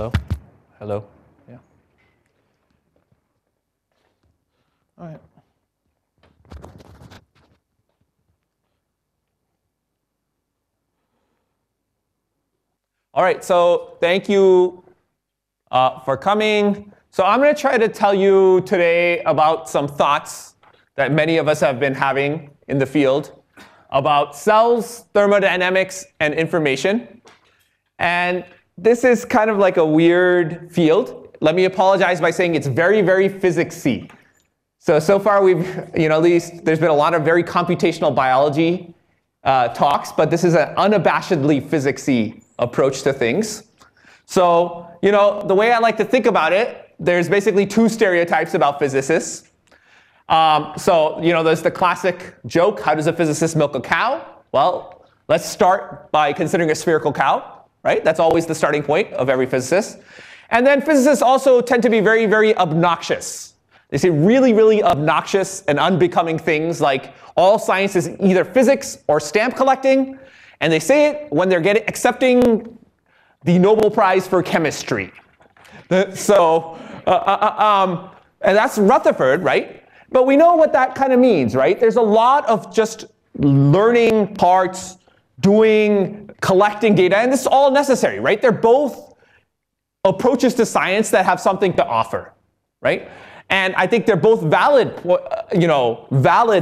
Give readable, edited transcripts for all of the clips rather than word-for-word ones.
Hello? Hello? Yeah. All right. All right, so thank you for coming. So I'm going to try to tell you today about some thoughts that many of us have been having in the field about cells, thermodynamics, and information. And this is kind of like a weird field. Let me apologize by saying it's very, very physics-y. So far we've, at least there's been a lot of very computational biology talks, but this is an unabashedly physics-y approach to things. So, the way I like to think about it, there's basically two stereotypes about physicists. There's the classic joke, how does a physicist milk a cow? Well, let's start by considering a spherical cow, right? That's always the starting point of every physicist. And then physicists also tend to be very, very obnoxious. They say really, really obnoxious and unbecoming things like all science is either physics or stamp collecting. And they say it when they're accepting the Nobel Prize for chemistry. And that's Rutherford, right? But we know what that kind of means, right? There's a lot of just learning parts, collecting data, and this is all necessary, right? They're both approaches to science that have something to offer, right? And I think they're both valid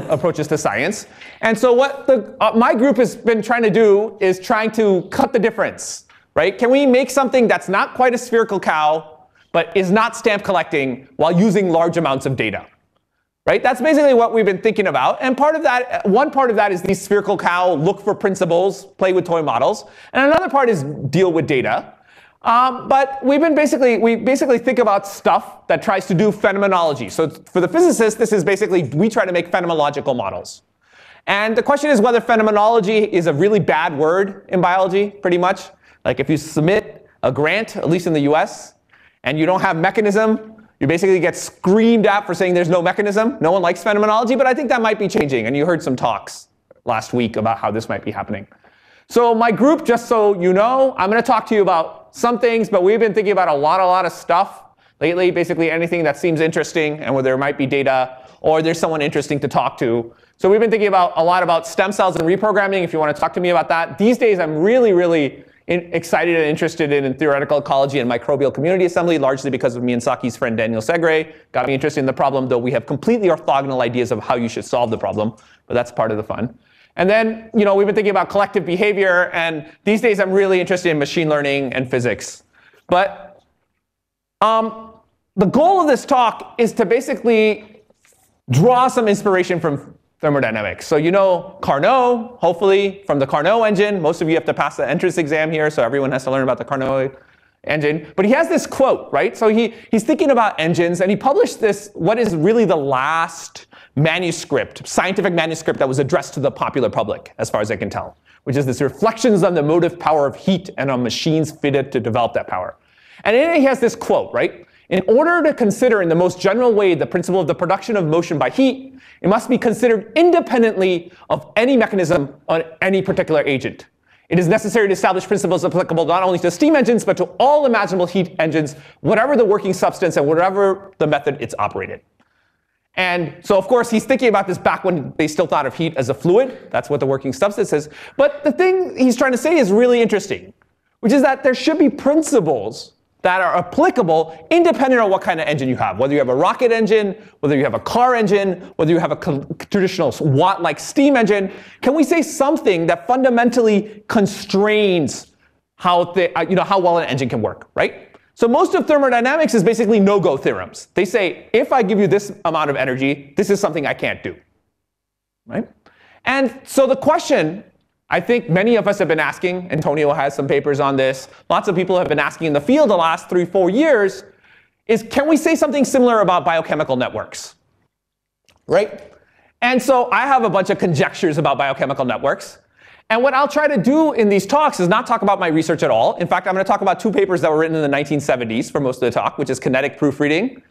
approaches to science. And so what my group has been trying to do is trying to cut the difference, right? Can we make something that's not quite a spherical cow, but is not stamp collecting while using large amounts of data, right? That's basically what we've been thinking about. And one part of that is these spherical cow, look for principles, play with toy models. And another part is deal with data. But we basically think about stuff that tries to do phenomenology. So for the physicists, this is basically, we try to make phenomenological models. And the question is whether phenomenology is a really bad word in biology, pretty much. Like if you submit a grant, at least in the US, and you don't have mechanism, you basically get screamed at for saying there's no mechanism. No one likes phenomenology, but I think that might be changing. And you heard some talks last week about how this might be happening. So my group, just so you know, I'm going to talk to you about some things, but we've been thinking about a lot of stuff lately, basically anything that seems interesting and where there might be data or there's someone interesting to talk to. So we've been thinking about a lot about stem cells and reprogramming, if you want to talk to me about that. These days, I'm really, really excited and interested in theoretical ecology and microbial community assembly, largely because of Miyazaki's friend Daniel Segre. Got me interested in the problem, though we have completely orthogonal ideas of how you should solve the problem, but that's part of the fun. And then, we've been thinking about collective behavior, and these days I'm really interested in machine learning and physics. But the goal of this talk is to basically draw some inspiration from thermodynamics. So Carnot, hopefully, from the Carnot engine. Most of you have to pass the entrance exam here, so everyone has to learn about the Carnot engine. But he has this quote, right? So he's thinking about engines, and he published this, what is really the last scientific manuscript that was addressed to the popular public, as far as I can tell, which is this Reflections on the Motive Power of Heat and on Machines Fitted to Develop That Power. And in it, he has this quote, right? In order to consider in the most general way the principle of the production of motion by heat, it must be considered independently of any mechanism on any particular agent. It is necessary to establish principles applicable not only to steam engines, but to all imaginable heat engines, whatever the working substance and whatever the method it's operated. And so, of course, he's thinking about this back when they still thought of heat as a fluid. That's what the working substance is. But the thing he's trying to say is really interesting, which is that there should be principles that are applicable independent of what kind of engine you have. Whether you have a rocket engine, whether you have a car engine, whether you have a traditional Watt-like steam engine. Can we say something that fundamentally constrains how well an engine can work, right? So most of thermodynamics is basically no-go theorems. They say, if I give you this amount of energy, this is something I can't do, right? And so the question I think many of us have been asking, Antonio has some papers on this, lots of people have been asking in the field the last 3-4 years, is can we say something similar about biochemical networks, right? And so I have a bunch of conjectures about biochemical networks. And what I'll try to do in these talks is not talk about my research at all. In fact, I'm going to talk about 2 papers that were written in the 1970s for most of the talk, which is kinetic proofreading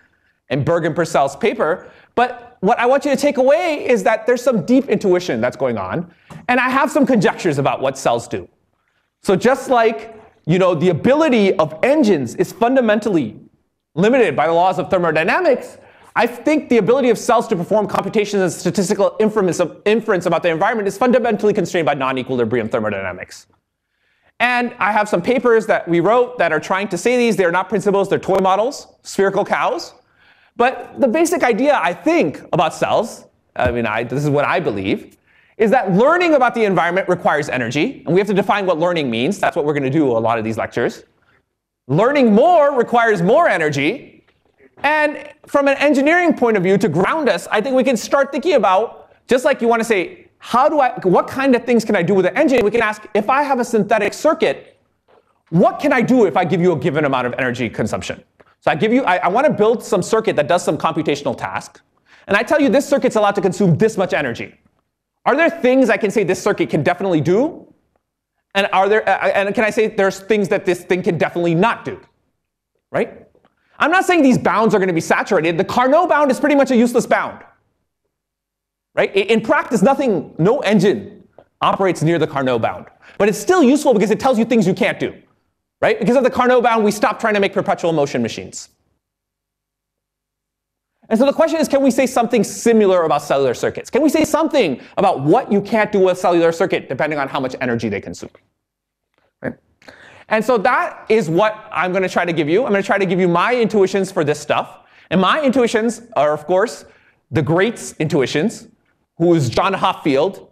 and Berg and Purcell's paper. But what I want you to take away is that there's some deep intuition that's going on. And I have some conjectures about what cells do. So just like the ability of engines is fundamentally limited by the laws of thermodynamics, I think the ability of cells to perform computations and statistical inference about the environment is fundamentally constrained by non-equilibrium thermodynamics. And I have some papers that we wrote that are trying to say these. They're not principles, they're toy models, spherical cows. But the basic idea, I think, about cells, this is what I believe, is that learning about the environment requires energy. And we have to define what learning means. That's what we're going to do a lot of these lectures. Learning more requires more energy. And from an engineering point of view, to ground us, I think we can start thinking about, just like you want to say, what kind of things can I do with an engine? We can ask, if I have a synthetic circuit, what can I do if I give you a given amount of energy consumption? So I want to build some circuit that does some computational task. And I tell you this circuit's allowed to consume this much energy. Are there things I can say this circuit can definitely do? And can I say there's things that this thing can definitely not do? Right? I'm not saying these bounds are going to be saturated. The Carnot bound is pretty much a useless bound. Right? In practice, no engine operates near the Carnot bound. But it's still useful because it tells you things you can't do. Right? Because of the Carnot bound, we stopped trying to make perpetual motion machines. And so the question is, can we say something similar about cellular circuits? Can we say something about what you can't do with a cellular circuit depending on how much energy they consume? Right? And so that is what I'm going to try to give you. I'm going to try to give you my intuitions for this stuff. And my intuitions are, of course, the greats' intuitions, who is John Hopfield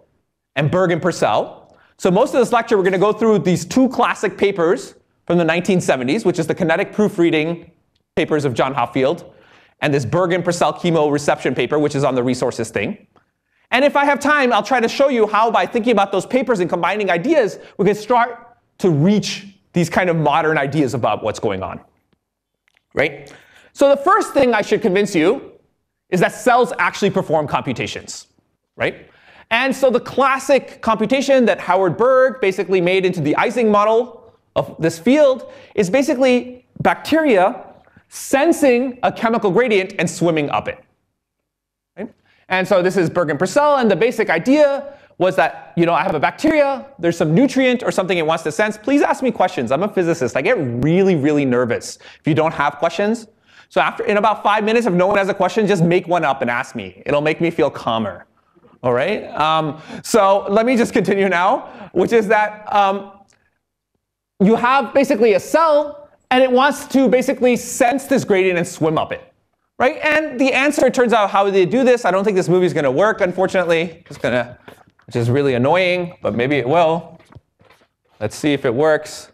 and Berg and Purcell. So most of this lecture, we're going to go through these two classic papers from the 1970s, which is the kinetic proofreading papers of John Hopfield, and this Berg and Purcell chemoreception paper, which is on the resources thing. And if I have time, I'll try to show you how, by thinking about those papers and combining ideas, we can start to reach these kind of modern ideas about what's going on. Right? So the first thing I should convince you is that cells actually perform computations. Right? And so the classic computation that Howard Berg basically made into the Ising model of this field is basically bacteria sensing a chemical gradient and swimming up it. Right? And so this is Berg and Purcell, and the basic idea was that, I have a bacteria, there's some nutrient or something it wants to sense. Please ask me questions. I'm a physicist. I get really, really nervous if you don't have questions. So in about 5 minutes, if no one has a question, just make one up and ask me. It'll make me feel calmer. All right? So let me just continue now, which is that you have basically a cell, and it wants to basically sense this gradient and swim up it. Right? And the answer, it turns out, how they do this, I don't think this movie is going to work, unfortunately. Which is really annoying, but maybe it will. Let's see if it works.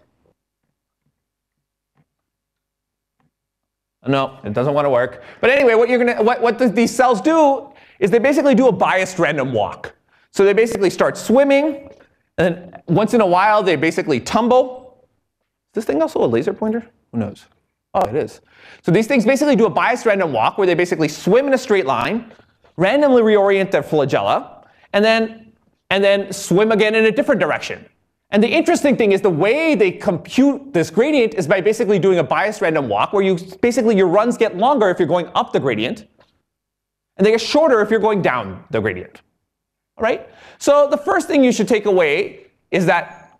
No, it doesn't want to work. But anyway, what these cells do is they basically do a biased random walk. So they basically start swimming, and then once in a while they basically tumble. Is this thing also a laser pointer? Who knows? Oh, it is. So these things basically do a biased random walk where they basically swim in a straight line, randomly reorient their flagella, and then swim again in a different direction. And the interesting thing is the way they compute this gradient is by basically doing a biased random walk where your runs get longer if you're going up the gradient, and they get shorter if you're going down the gradient. All right? So the first thing you should take away is that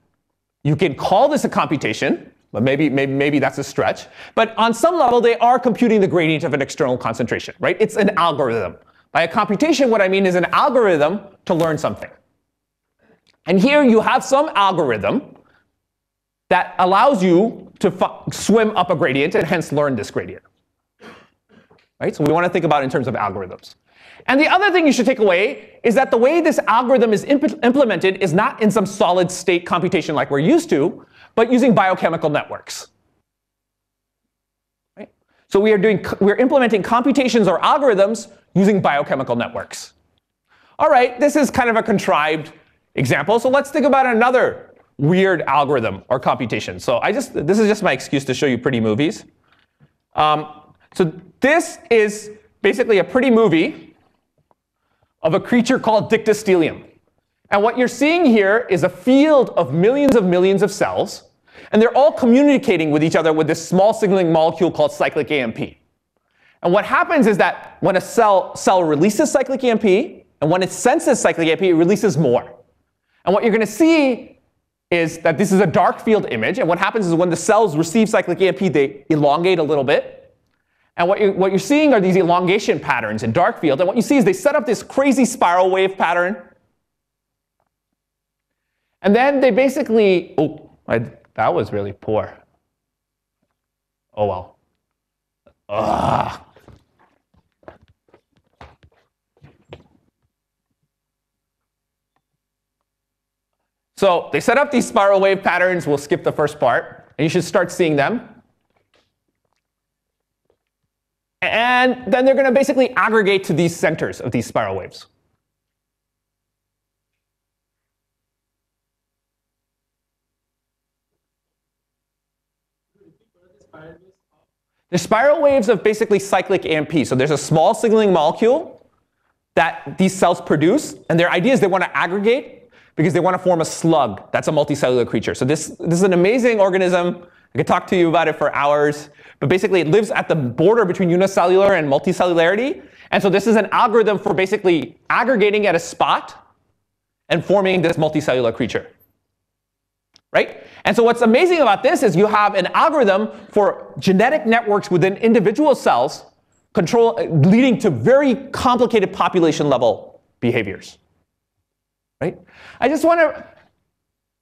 you can call this a computation, but maybe that's a stretch. But on some level, they are computing the gradient of an external concentration, right? It's an algorithm. By a computation, what I mean is an algorithm to learn something. And here you have some algorithm that allows you to swim up a gradient and hence learn this gradient. Right? So we want to think about it in terms of algorithms. And the other thing you should take away is that the way this algorithm is implemented is not in some solid state computation like we're used to, but using biochemical networks. Right? So we're implementing computations or algorithms using biochemical networks. All right, this is kind of a contrived example. So let's think about another weird algorithm or computation. So this is just my excuse to show you pretty movies. So this is basically a pretty movie of a creature called dictyostelium. And what you're seeing here is a field of millions of cells, and they're all communicating with each other with this small signaling molecule called cyclic AMP. And what happens is that when a cell releases cyclic AMP, and when it senses cyclic AMP, it releases more. And what you're going to see is that this is a dark field image. And what happens is when the cells receive cyclic EMP, they elongate a little bit. And what you're seeing are these elongation patterns in dark field. And what you see is they set up this crazy spiral wave pattern. And then they basically, that was really poor. Oh, well. Ugh. So they set up these spiral wave patterns. We'll skip the first part. And you should start seeing them. And then they're going to basically aggregate to these centers of these spiral waves. The spiral waves of basically cyclic AMP. So there's a small signaling molecule that these cells produce. And their idea is they want to aggregate because they want to form a slug. That's a multicellular creature. So this is an amazing organism. I could talk to you about it for hours. But basically, it lives at the border between unicellular and multicellularity. And so this is an algorithm for basically aggregating at a spot and forming this multicellular creature. Right? And so what's amazing about this is you have an algorithm for genetic networks within individual cells leading to very complicated population level behaviors. Right? I just want to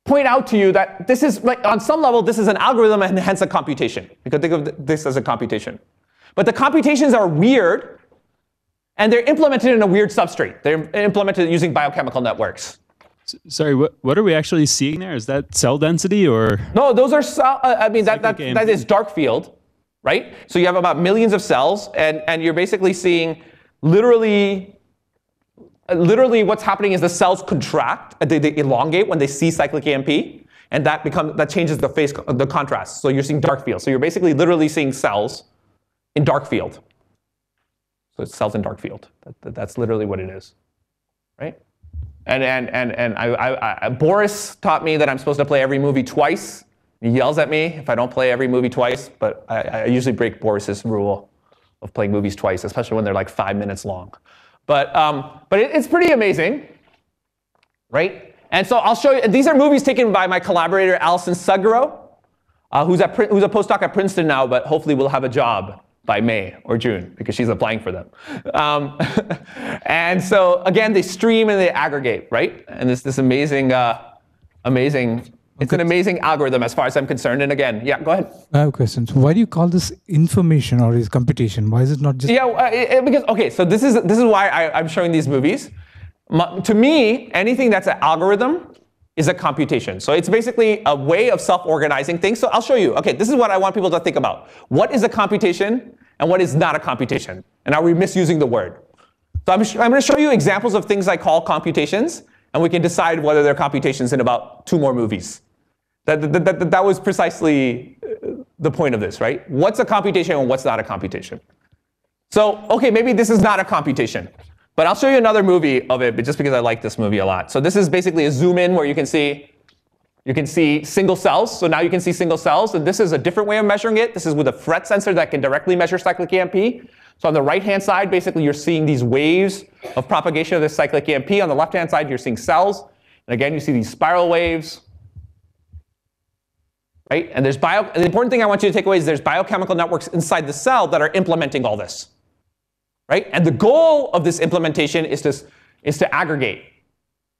point out to you that this is, like, on some level, this is an algorithm and hence a computation. You could think of this as a computation. But the computations are weird, and they're implemented in a weird substrate. They're implemented using biochemical networks. Sorry, what are we actually seeing there? Is that cell density or? No, those are that is dark field, right? So you have about millions of cells, and you're basically seeing literally what's happening is the cells contract, they elongate when they see cyclic AMP, and that changes the contrast. So you're seeing dark field. So you're basically literally seeing cells in dark field. So it's cells in dark field. That's literally what it is, right? And Boris taught me that I'm supposed to play every movie twice. He yells at me if I don't play every movie twice, but I usually break Boris's rule of playing movies twice, especially when they're like 5 minutes long. But it's pretty amazing, right? And so I'll show you. These are movies taken by my collaborator Alison Suguro, who's a postdoc at Princeton now, but hopefully will have a job by May or June because she's applying for them. And so again, they stream and they aggregate, right? And this amazing, it's an amazing algorithm as far as I'm concerned. And again, yeah, go ahead. I have a question. So why do you call this information or is computation? Why is it not just? Yeah, because okay, so this is why I'm showing these movies. To me, anything that's an algorithm is a computation. So it's basically a way of self-organizing things. So I'll show you. Okay, this is what I want people to think about. What is a computation and what is not a computation? And are we misusing the word? So I'm going to show you examples of things I call computations, and we can decide whether they're computations in about 2 more movies. That was precisely the point of this, right? What's a computation and what's not a computation? So, okay, maybe this is not a computation. But I'll show you another movie of it, but just because I like this movie a lot. So this is basically a zoom in where you can see single cells. So now you can see single cells, and this is a different way of measuring it. This is with a FRET sensor that can directly measure cyclic EMP. So on the right-hand side, basically you're seeing these waves of propagation of this cyclic EMP. On the left-hand side, you're seeing cells. And again, you see these spiral waves. Right? And the important thing I want you to take away is there's biochemical networks inside the cell that are implementing all this. Right? And the goal of this implementation is to aggregate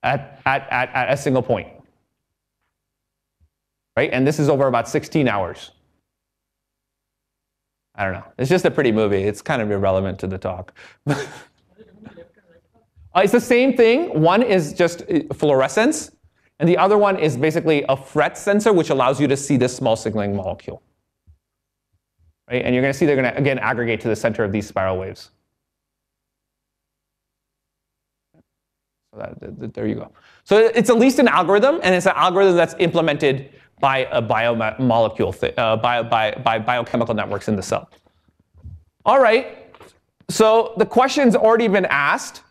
at a single point. Right? And this is over about 16 hours. I don't know. It's just a pretty movie. It's kind of irrelevant to the talk. It's the same thing. One is just fluorescence, and the other one is basically a FRET sensor, which allows you to see this small signaling molecule. Right? And you're going to see they're going to, again, aggregate to the center of these spiral waves. So there you go. So it's at least an algorithm, and it's an algorithm that's implemented by a biomolecule, by biochemical networks in the cell. All right. So the question's already been asked.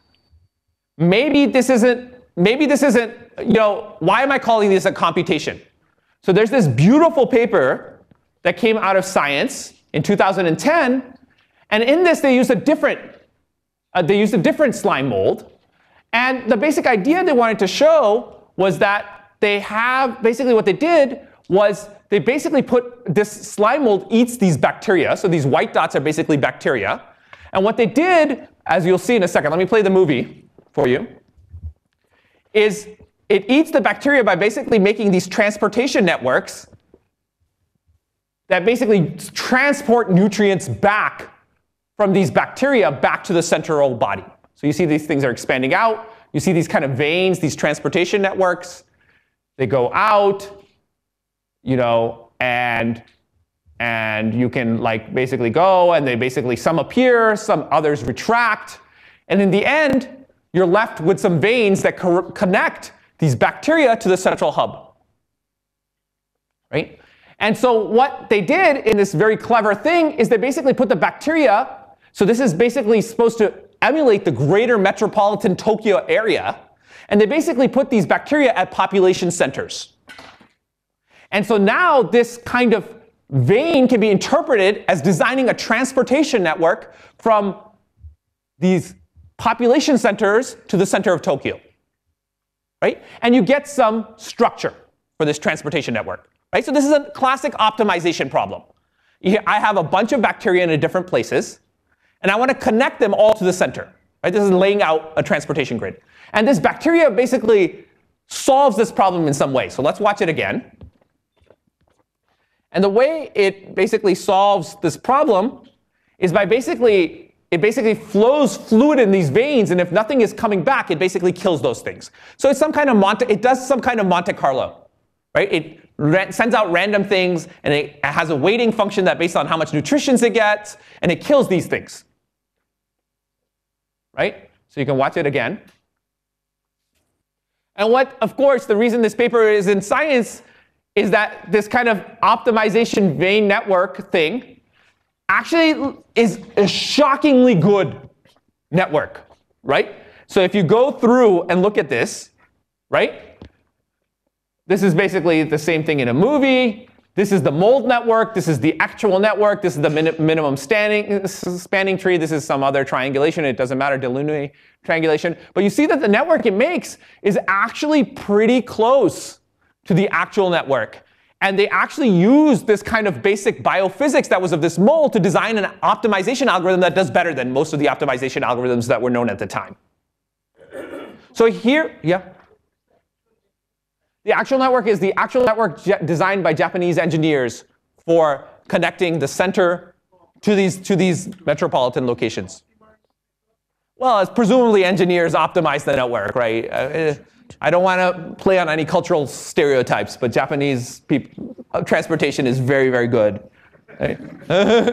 Maybe this isn't, why am I calling this a computation? So there's this beautiful paper that came out of Science in 2010, and in this they used a different slime mold. And the basic idea they wanted to show was that they have, basically what they did was they basically put, this slime mold eats these bacteria. So these white dots are basically bacteria. And what they did, as you'll see in a second, let me play the movie for you, is it eats the bacteria by basically making these transportation networks that basically transport nutrients back from these bacteria back to the central body. So you see these things are expanding out. You see these kind of veins, these transportation networks. They go out, you know, and you can like basically go, and they basically, some appear, some others retract. And in the end, you're left with some veins that connect these bacteria to the central hub, right? And so what they did in this very clever thing is they basically put the bacteria, so this is basically supposed to emulate the greater metropolitan Tokyo area, and they basically put these bacteria at population centers. And so now this kind of vein can be interpreted as designing a transportation network from these population centers to the center of Tokyo, right? And you get some structure for this transportation network, right? So this is a classic optimization problem. I have a bunch of bacteria in different places, and I want to connect them all to the center, right? This is laying out a transportation grid. And this bacteria basically solves this problem in some way. So let's watch it again. And the way it basically solves this problem is by basically, it basically flows fluid in these veins, and if nothing is coming back, it basically kills those things. So it's some kind of it does some kind of Monte Carlo, right? It sends out random things, and it has a weighting function that based on how much nutrition it gets, and it kills these things, right? So you can watch it again. And what, of course, the reason this paper is in Science is that this kind of optimization vein network thing actually is a shockingly good network, right? So if you go through and look at this, right? This is basically the same thing in a movie. This is the mold network. This is the actual network. This is the minimum spanning tree. This is some other triangulation. It doesn't matter, Delaunay triangulation. But you see that the network it makes is actually pretty close to the actual network. And they actually use this kind of basic biophysics that was of this mold to design an optimization algorithm that does better than most of the optimization algorithms that were known at the time. So here, yeah. The actual network is the actual network designed by Japanese engineers for connecting the center to these metropolitan locations. Well, it's presumably engineers optimize the network, right? I don't want to play on any cultural stereotypes, but Japanese transportation is very, very good. Right?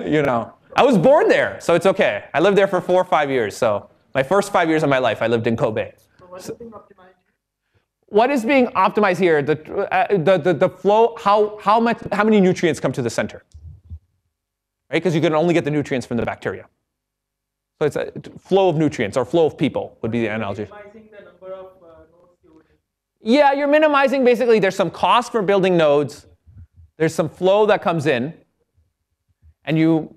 You know, I was born there, so it's okay. I lived there for 4 or 5 years. So my first 5 years of my life, I lived in Kobe. So what is being optimized here? The flow, how many nutrients come to the center, right? Because you can only get the nutrients from the bacteria. So it's a flow of nutrients, or flow of people would be the analogy. Yeah, you're minimizing basically, there's some cost for building nodes, there's some flow that comes in, and you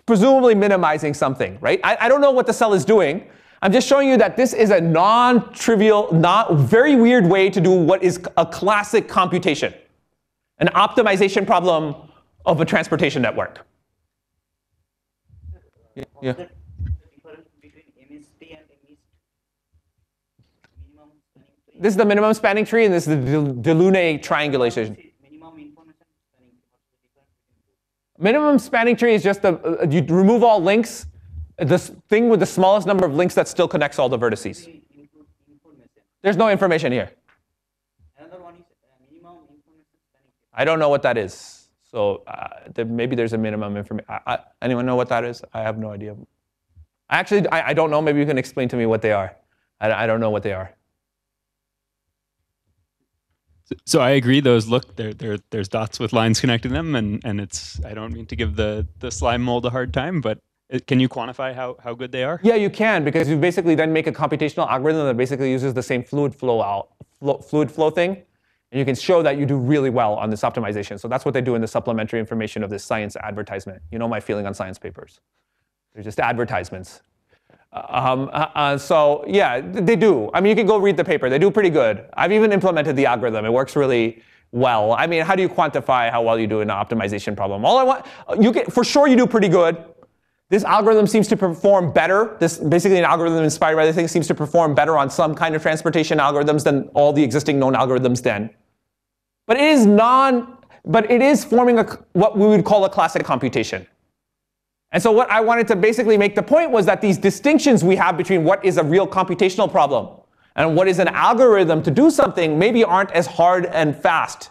presumably minimizing something, right? I don't know what the cell is doing. I'm just showing you that this is a non-trivial, very weird way to do what is a classic computation, an optimization problem of a transportation network. Yeah. This is the minimum spanning tree, and this is the Delaunay triangulation. Minimum spanning tree is just you remove all links, this thing with the smallest number of links that still connects all the vertices. There's no information here. I don't know what that is. So maybe there's a minimum information. Anyone know what that is? I have no idea. I don't know. Maybe you can explain to me what they are. I don't know what they are. So I agree. Those there's dots with lines connecting them, and it's. I don't mean to give the slime mold a hard time, but can you quantify how good they are? Yeah, you can, because you basically then make a computational algorithm that basically uses the same fluid flow thing, and you can show that you do really well on this optimization. So that's what they do in the supplementary information of this science advertisement. You know my feeling on science papers. They're just advertisements. So yeah, they do. I mean, you can go read the paper. They do pretty good. I've even implemented the algorithm. It works really well. I mean, how do you quantify how well you do in an optimization problem? For sure you do pretty good. This algorithm seems to perform better. This basically an algorithm inspired by this thing seems to perform better on some kind of transportation algorithms than all the existing known algorithms then. But it is forming what we would call a classic computation. And so what I wanted to basically make the point was that these distinctions we have between what is a real computational problem and what is an algorithm to do something maybe aren't as hard and fast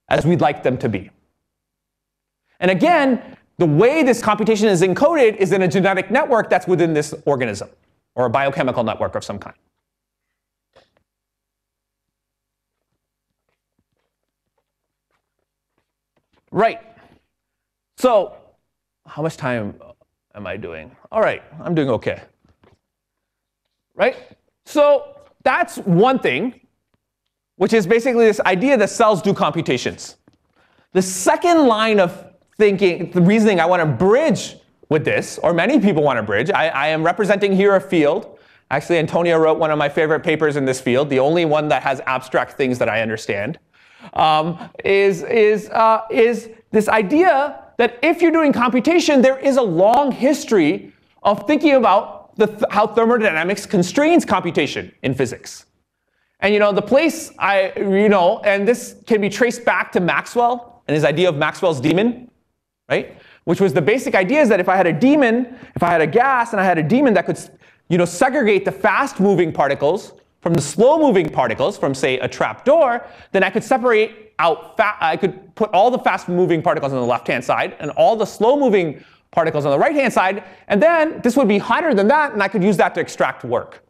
as we'd like them to be. And again, the way this computation is encoded is in a genetic network that's within this organism, or a biochemical network of some kind. Right. So how much time am I doing? All right, I'm doing OK. Right? So that's one thing, which is basically this idea that cells do computations. The second line of thinking, the reasoning I want to bridge with this, or many people want to bridge, I am representing here a field. Actually, Antonio wrote one of my favorite papers in this field, the only one that has abstract things that I understand, is this idea that if you're doing computation, there is a long history of thinking about how thermodynamics constrains computation in physics. And the place and this can be traced back to Maxwell and his idea of Maxwell's demon, right? Which was the basic idea is that if I had a gas and I had a demon that could, segregate the fast-moving particles from the slow-moving particles from, say, a trap door, then I could separate out, I could put all the fast-moving particles on the left-hand side and all the slow-moving particles on the right-hand side, and then this would be hotter than that, and I could use that to extract work.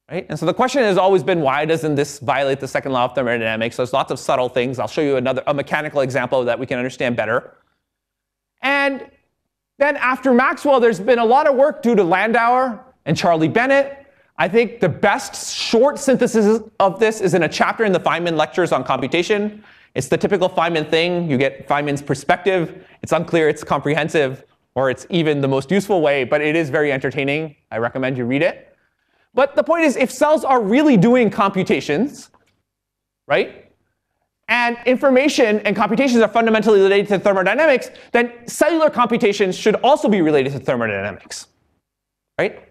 Right? And so the question has always been, why doesn't this violate the second law of thermodynamics? So there's lots of subtle things. I'll show you a mechanical example that we can understand better. And then after Maxwell, there's been a lot of work due to Landauer and Charlie Bennett. I think the best short synthesis of this is in a chapter in the Feynman lectures on computation. It's the typical Feynman thing. You get Feynman's perspective. It's unclear, it's comprehensive, or it's even the most useful way, but it is very entertaining. I recommend you read it. But the point is, if cells are really doing computations, right? And information and computations are fundamentally related to thermodynamics, then cellular computations should also be related to thermodynamics, right?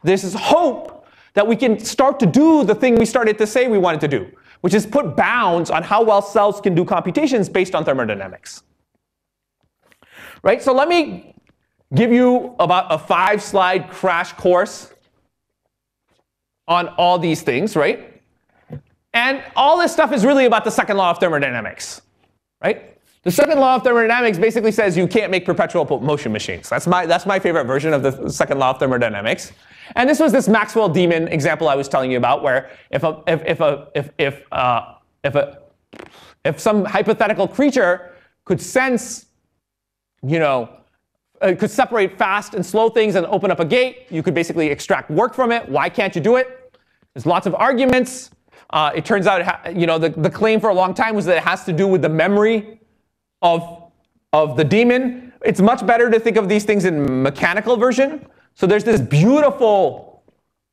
There's this hope that we can start to do the thing we started to say we wanted to do, which is put bounds on how well cells can do computations based on thermodynamics, right? So let me give you about a 5-slide crash course on all these things, right? And all this stuff is really about the second law of thermodynamics, right? The second law of thermodynamics basically says you can't make perpetual motion machines. That's my favorite version of the second law of thermodynamics. And this was this Maxwell Demon example I was telling you about, where if some hypothetical creature could sense, could separate fast and slow things and open up a gate, you could basically extract work from it. Why can't you do it? There's lots of arguments. It turns out, the claim for a long time was that it has to do with the memory of the demon. It's much better to think of these things in mechanical version. So there's this beautiful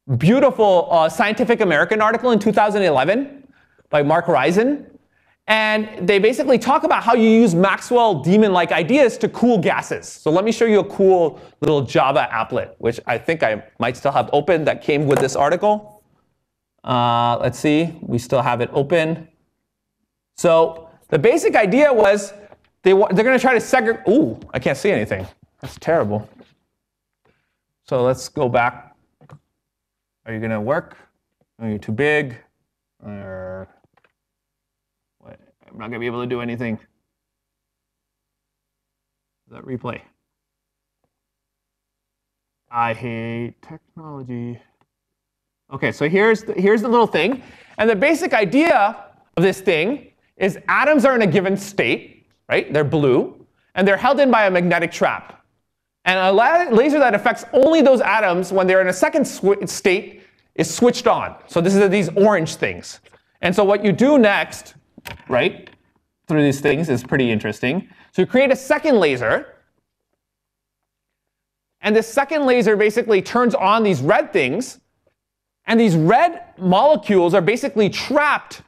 Scientific American article in 2011 by Mark Risen. And they basically talk about how you use Maxwell Demon-like ideas to cool gases. So let me show you a cool little Java applet, which I think I might still have open, that came with this article. Let's see, we still have it open. So the basic idea was they're going to try to segregate. Ooh, I can't see anything. That's terrible. So let's go back. Are you going to work? Are you too big? Or what? I'm not going to be able to do anything. That replay. I hate technology. Okay, so here's the little thing. And the basic idea of this thing is atoms are in a given state, right? They're blue, and they're held in by a magnetic trap. And a laser that affects only those atoms when they're in a second state is switched on. So this is these orange things. And so what you do next, right, through these things is pretty interesting. So you create a second laser. And this second laser basically turns on these red things. And these red molecules are basically trapped.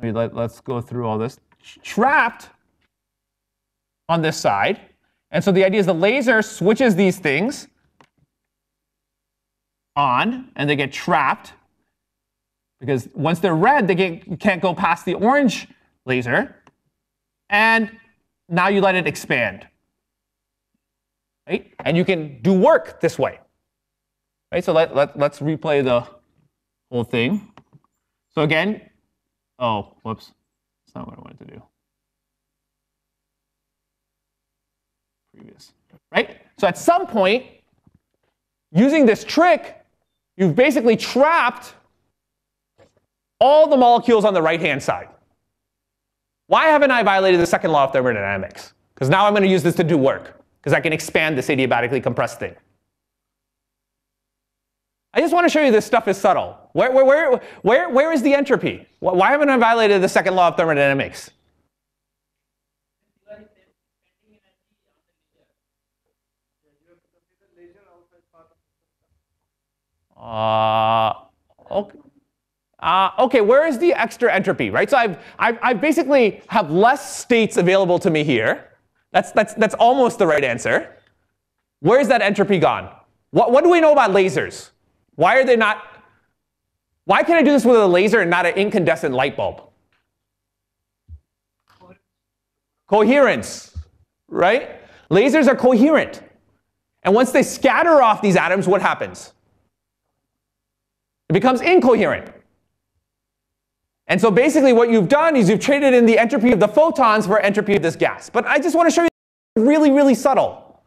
Let's go through all this. Trapped on this side. And so the idea is the laser switches these things on, and they get trapped. Because once they're red, they can't go past the orange laser. And now you let it expand. Right? And you can do work this way. Right? So let's replay the whole thing. So again, oh, whoops. That's not what I wanted to do. Previous. Right? So at some point, using this trick, you've basically trapped all the molecules on the right-hand side. Why haven't I violated the second law of thermodynamics? Because now I'm going to use this to do work. Because I can expand this adiabatically compressed thing. I just want to show you this stuff is subtle. Where is the entropy? Why haven't I violated the second law of thermodynamics? Okay, where is the extra entropy, right? So I basically have less states available to me here. That's almost the right answer. Where is that entropy gone? What do we know about lasers? Why are they not? Why can I do this with a laser and not an incandescent light bulb? Coherence, right? Lasers are coherent. And once they scatter off these atoms, what happens? It becomes incoherent. And so basically what you've done is you've traded in the entropy of the photons for entropy of this gas. But I just want to show you really, really subtle.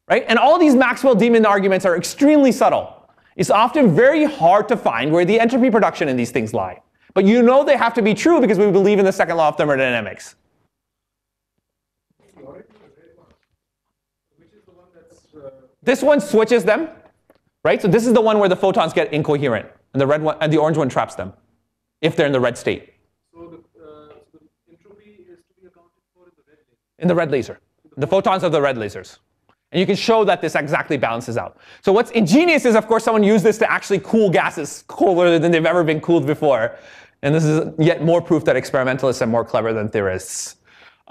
Right? And all these Maxwell Demon arguments are extremely subtle. It's often very hard to find where the entropy production in these things lie. But you know they have to be true because we believe in the second law of thermodynamics. This one switches them. Right? So this is the one where the photons get incoherent. And the red one and the orange one traps them. If they're in the red state. So the entropy is to be accounted for in the red laser? In the red laser. The photons of the red lasers. And you can show that this exactly balances out. So what's ingenious is, of course, someone used this to actually cool gases cooler than they've ever been cooled before. And this is yet more proof that experimentalists are more clever than theorists.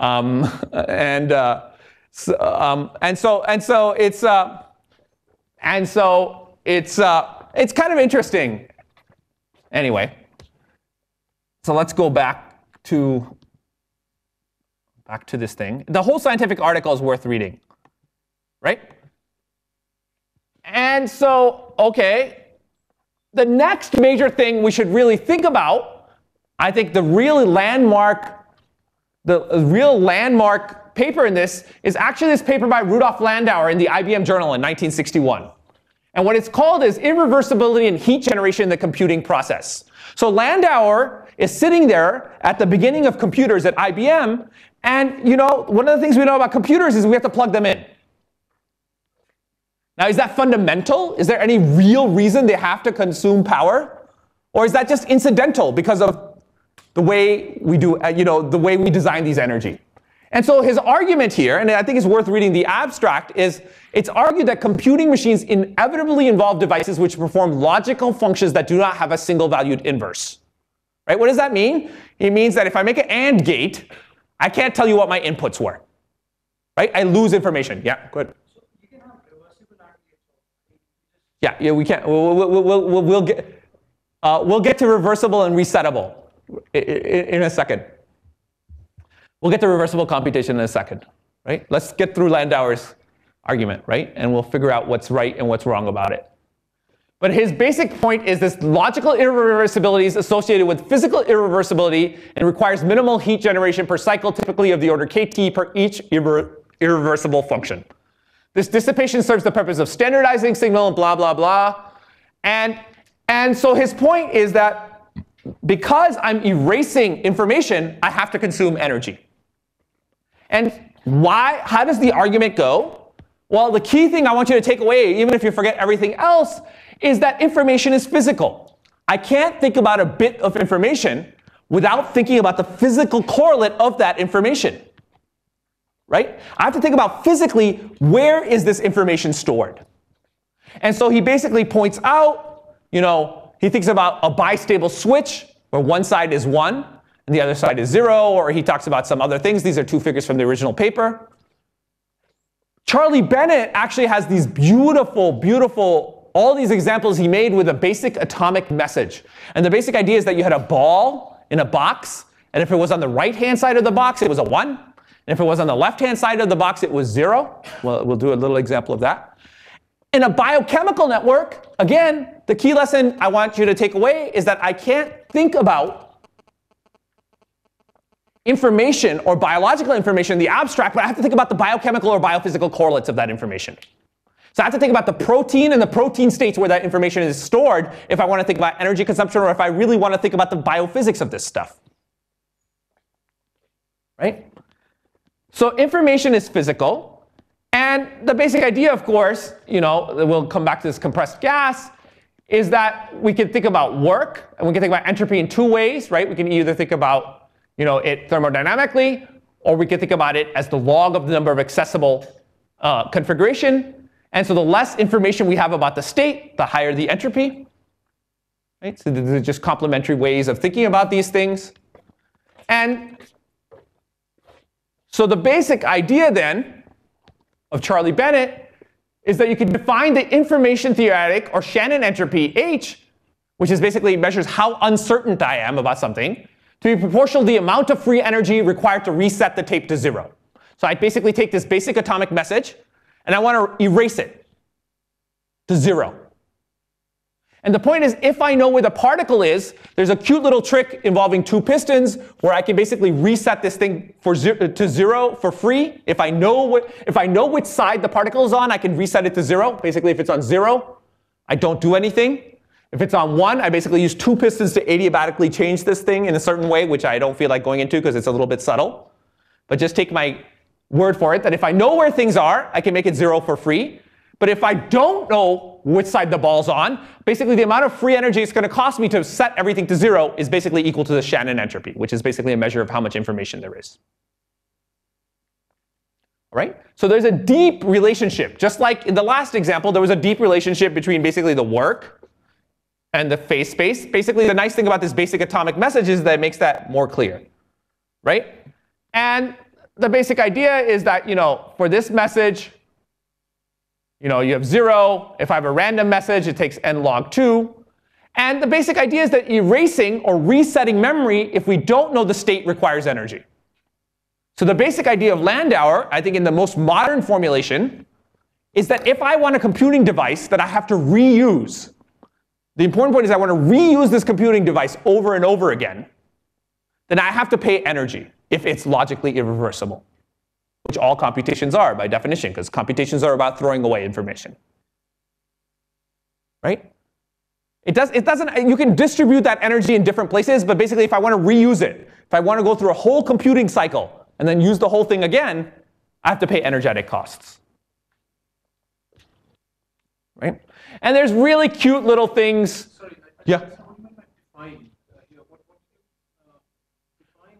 So it's kind of interesting. Anyway. So let's go back to this thing. The whole scientific article is worth reading, right? And so, okay, the next major thing we should really think about, I think the real landmark paper in this is actually this paper by Rudolf Landauer in the IBM Journal in 1961. And what it's called is Irreversibility and Heat Generation in the Computing Process. So Landauer is sitting there at the beginning of computers at IBM, and you know, one of the things we know about computers is we have to plug them in. Now, is that fundamental? Is there any real reason they have to consume power? Or is that just incidental because of the way we do, the way we design these energy? And so his argument here, and I think it's worth reading the abstract, is it's argued that computing machines inevitably involve devices which perform logical functions that do not have a single valued inverse. Right? What does that mean? It means that if I make an AND gate, I can't tell you what my inputs were. Right? I lose information. Yeah, go ahead. So you can have reversible AND gates. Yeah, we can't. We'll get to reversible and resettable in a second. We'll get to reversible computation in a second, right? Let's get through Landauer's argument, right? And we'll figure out what's right and what's wrong about it. But his basic point is this logical irreversibility is associated with physical irreversibility and requires minimal heat generation per cycle, typically of the order kT per each irreversible function. This dissipation serves the purpose of standardizing signal and blah, blah, blah. And so his point is that because I'm erasing information, I have to consume energy. And why? How does the argument go? Well, the key thing I want you to take away, even if you forget everything else, is that information is physical. I can't think about a bit of information without thinking about the physical correlate of that information. right? I have to think about physically, where is this information stored? And so he basically points out, he thinks about a bistable switch where one side is 1 and the other side is 0, or he talks about some other things. These are 2 figures from the original paper. Charlie Bennett actually has these beautiful, all these examples he made with a basic atomic message. And the basic idea is that you had a ball in a box, and if it was on the right-hand side of the box, it was a 1. And if it was on the left-hand side of the box, it was 0. Well, we'll do a little example of that. In a biochemical network, again, the key lesson I want you to take away is that I can't think about information or biological information in the abstract, but I have to think about the biochemical or biophysical correlates of that information. So I have to think about the protein and the protein states where that information is stored if I want to think about energy consumption, or if I really want to think about the biophysics of this stuff. Right? So information is physical. And the basic idea, of course, we'll come back to this compressed gas, is that we can think about work, and we can think about entropy in 2 ways, right? We can either think about it thermodynamically, or we can think about it as the log of the number of accessible configuration. And so the less information we have about the state, the higher the entropy. Right? So these are just complementary ways of thinking about these things. And so the basic idea then of Charlie Bennett is that you can define the information theoretic or Shannon entropy H, which is basically measures how uncertain I am about something, to be proportional to the amount of free energy required to reset the tape to 0. So I basically take this basic atomic message, and I want to erase it to 0. And the point is, if I know where the particle is, there's a cute little trick involving 2 pistons where I can basically reset this thing to 0 for free. If I know which side the particle is on, I can reset it to 0. Basically, if it's on 0, I don't do anything. If it's on 1, I basically use 2 pistons to adiabatically change this thing in a certain way, which I don't feel like going into because it's a little bit subtle. But just take my word for it that if I know where things are, I can make it 0 for free. But if I don't know which side the ball's on, basically the amount of free energy it's going to cost me to set everything to 0 is basically equal to the Shannon entropy, which is basically a measure of how much information there is. All right? So there's a deep relationship. Just like in the last example, there was a deep relationship between basically the work and the phase space. Basically, the nice thing about this basic atomic message is that it makes that more clear. Right? And the basic idea is that, for this message, you have 0. If I have a random message, it takes n log 2. And the basic idea is that erasing or resetting memory, if we don't know the state, requires energy. So the basic idea of Landauer, I think in the most modern formulation, is that if I want a computing device that I have to reuse, the important point is I want to reuse this computing device over and over again, then I have to pay energy if it's logically irreversible, which all computations are by definition, because computations are about throwing away information. Right? You can distribute that energy in different places, but basically if I want to reuse it, if I want to go through a whole computing cycle and then use the whole thing again, I have to pay energetic costs. Right? And there's really cute little things. Sorry, yeah. How do you define here? What define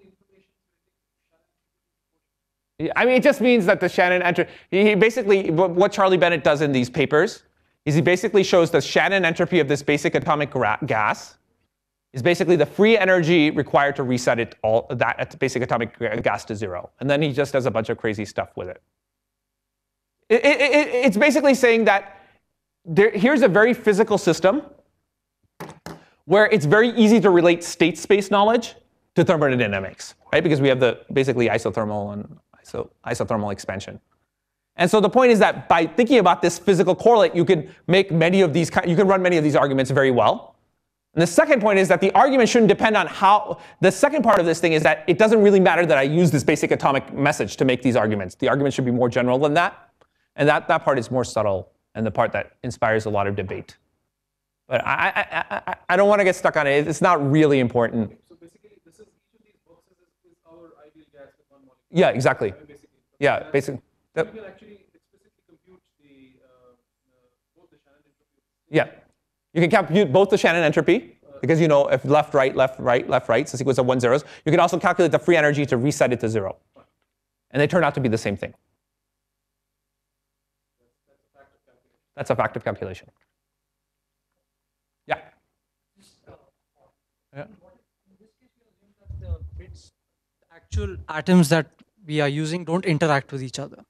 information? I mean, it just means that the Shannon entropy, he basically, what Charlie Bennett does in these papers is he basically shows the Shannon entropy of this basic atomic gas is basically the free energy required to reset it at basic atomic gas to 0. And then he just does a bunch of crazy stuff with it. It's basically saying that here's a very physical system where it's very easy to relate state space knowledge to thermodynamics, right? Because we have the basically isothermal and isothermal expansion. And so the point is that by thinking about this physical correlate, you can make many of these, you can run many of these arguments very well. And the second point is that the argument shouldn't depend on how, the second part of this thing is that it doesn't really matter that I use this basic atomic message to make these arguments. The argument should be more general than that. And that part is more subtle and the part that inspires a lot of debate. But I don't want to get stuck on it. It's not really important. So basically, this is each of these boxes is our ideal gas with one molecule. Yeah, exactly. Basically. Yeah, basically. You can actually explicitly compute both the Shannon entropy. Yeah. You can compute both the Shannon entropy, because if left, right, left, right, left, right, it's a sequence of 1 zeros. You can also calculate the free energy to reset it to 0. And they turn out to be the same thing. That's a fact of calculation. Yeah. Yeah. The bits, the actual atoms that we are using don't interact with each other.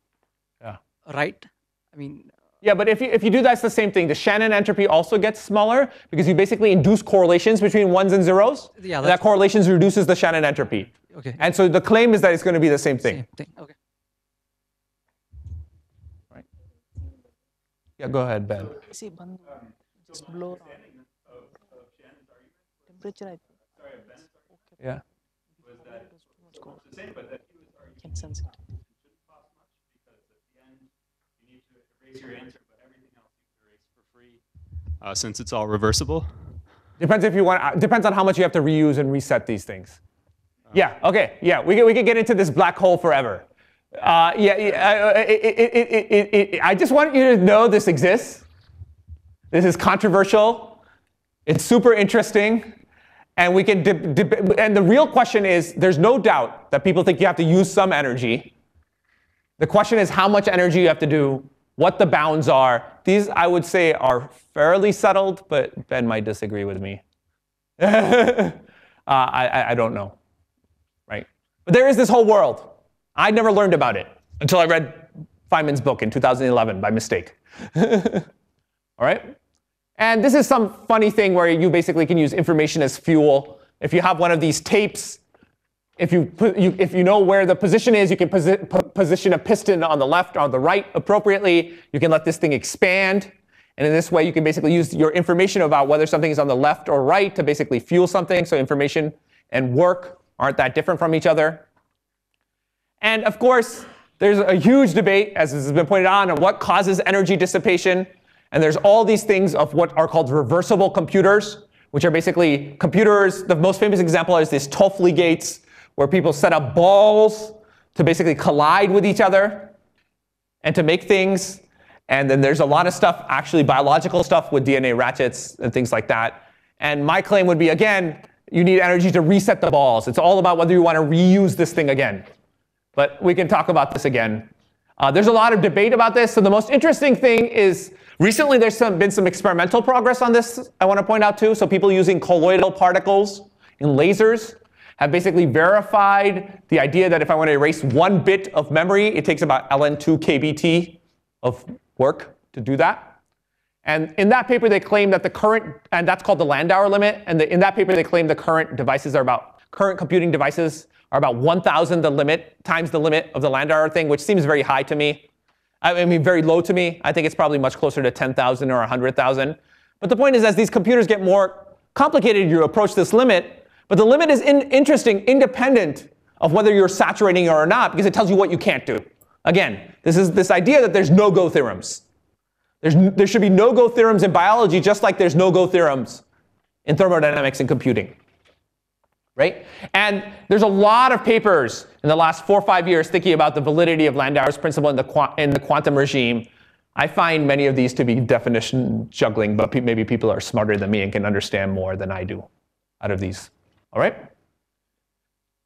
Yeah. Right? I mean. Yeah, but if you do that, it's the same thing. The Shannon entropy also gets smaller because you basically induce correlations between ones and zeros. Yeah. And that correlations reduces the Shannon entropy. Okay. And so the claim is that it's going to be the same thing. Same thing. Okay. Right. Yeah, go ahead, Ben. See, just blow around. Temperature, I think. Yeah. Can sense it. Since it's all reversible. Depends if you want. Depends on how much you have to reuse and reset these things. Yeah. Okay. Yeah. We can get into this black hole forever. I just want you to know this exists. This is controversial. It's super interesting, and we can. And the real question is: there's no doubt that people think you have to use some energy. The question is how much energy you have to do, what the bounds are. These, I would say, are fairly settled, but Ben might disagree with me. I don't know, right? But there is this whole world. I never learned about it until I read Feynman's book in 2011 by mistake. All right? And this is some funny thing where you basically can use information as fuel. If you have one of these tapes, if you know where the position is, you can position a piston on the left or on the right appropriately. You can let this thing expand. And in this way, you can basically use your information about whether something is on the left or right to basically fuel something. So information and work aren't that different from each other. And of course, there's a huge debate, as has been pointed out, on what causes energy dissipation. And there's all these things of what are called reversible computers, which are basically computers. The most famous example is this Toffoli gates, where people set up balls to basically collide with each other and to make things. And then there's a lot of stuff, actually biological stuff with DNA ratchets and things like that. And my claim would be, again, you need energy to reset the balls. It's all about whether you want to reuse this thing again. But we can talk about this again. There's a lot of debate about this. So the most interesting thing is recently there's been some experimental progress on this I want to point out too. So people using colloidal particles in lasers have basically verified the idea that if I want to erase 1 bit of memory, it takes about ln2 kBt of work to do that. And in that paper, they claim that the current, and that's called the Landauer limit, and in that paper, they claim the current computing devices are about 1,000 times the limit of the Landauer thing, which seems very high to me. I mean, very low to me. I think it's probably much closer to 10,000 or 100,000. But the point is, as these computers get more complicated, you approach this limit. But the limit is interesting, independent of whether you're saturating it or not, because it tells you what you can't do. Again, this is this idea that there's no-go theorems. There should be no-go theorems in biology, just like there's no-go theorems in thermodynamics and computing. Right? And there's a lot of papers in the last 4 or 5 years thinking about the validity of Landauer's principle in the quantum regime. I find many of these to be definition juggling, but maybe people are smarter than me and can understand more than I do out of these. All right?